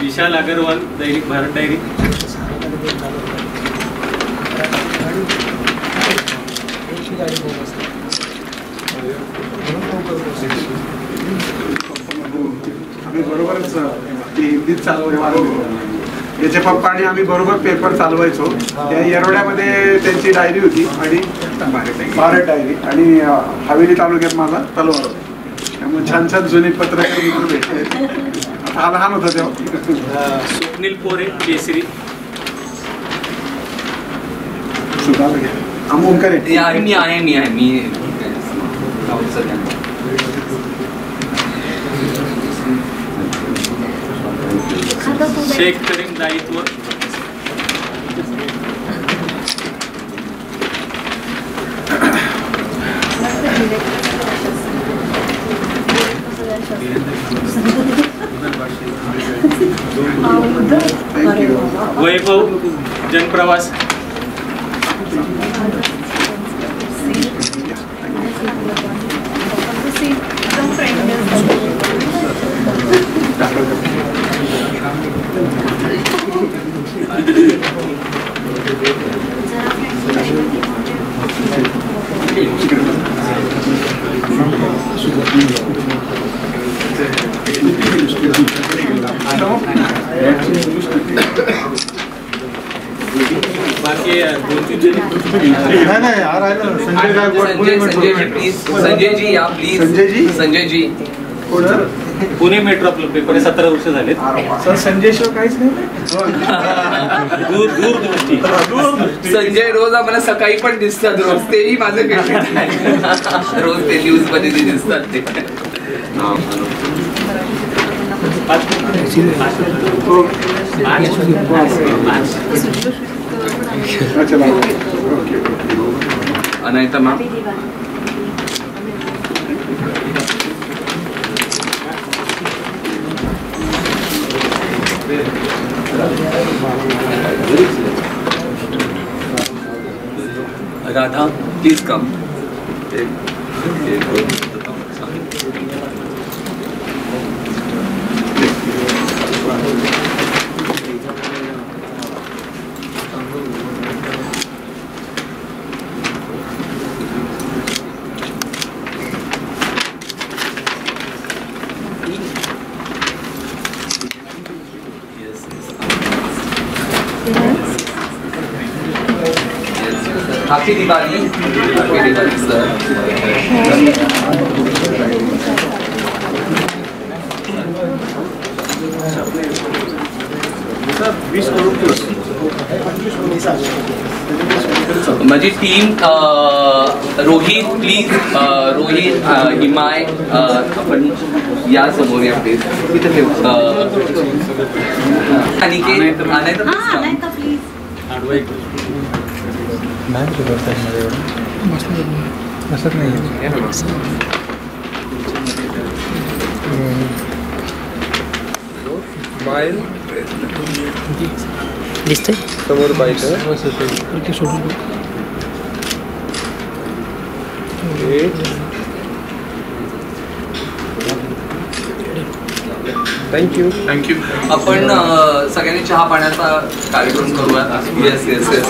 विशाल अग्रवाल, दैनिक भारत डायरी. आम्ही बरोबरच हिंदीत चालवले. याचे पप्पा आणि आम्ही बरोबर पेपर चालवायचो. त्या येरवड्यामध्ये त्यांची डायरी होती आणि भारत डायरी, आणि हवेली तालुक्यात माझा तलवार होता. त्यामुळे छान छान जुने पत्रकार मित्र भेटले. हा लहान होता तेव्हा. स्वप्नील पोरे, केसरी. ओमकार मी आहे. शेख करीम, दायित्व. वैभव, जनप्रवास. संजय जी या प्लीज. संजय जी पुणे मेट्रो आपलं पेपर 17 वर्ष झाले. सर संजय शिवाय काहीच नाही. दूरदृष्टी. संजय रोज आम्हाला सकाळी पण दिसतात. रोज तेही माझं फेवरेट आहे. रोज ते न्यूज मध्ये ते दिसतात ते. Anaita ma'am. Radha please come. Happy Diwali. Happy Diwali sir. माझी टीम रोहित प्लीज. रोहित, हिमाय, आपण या समोर या प्लीज. तिथे ठेव. अनिकेत, अनायता प्लीज. स्माइल दिसतंय समोर पाहिजे. थँक्यू. आपण सगळ्यांनी चहा पाण्याचा कार्यक्रम करूया. Yes yes yes.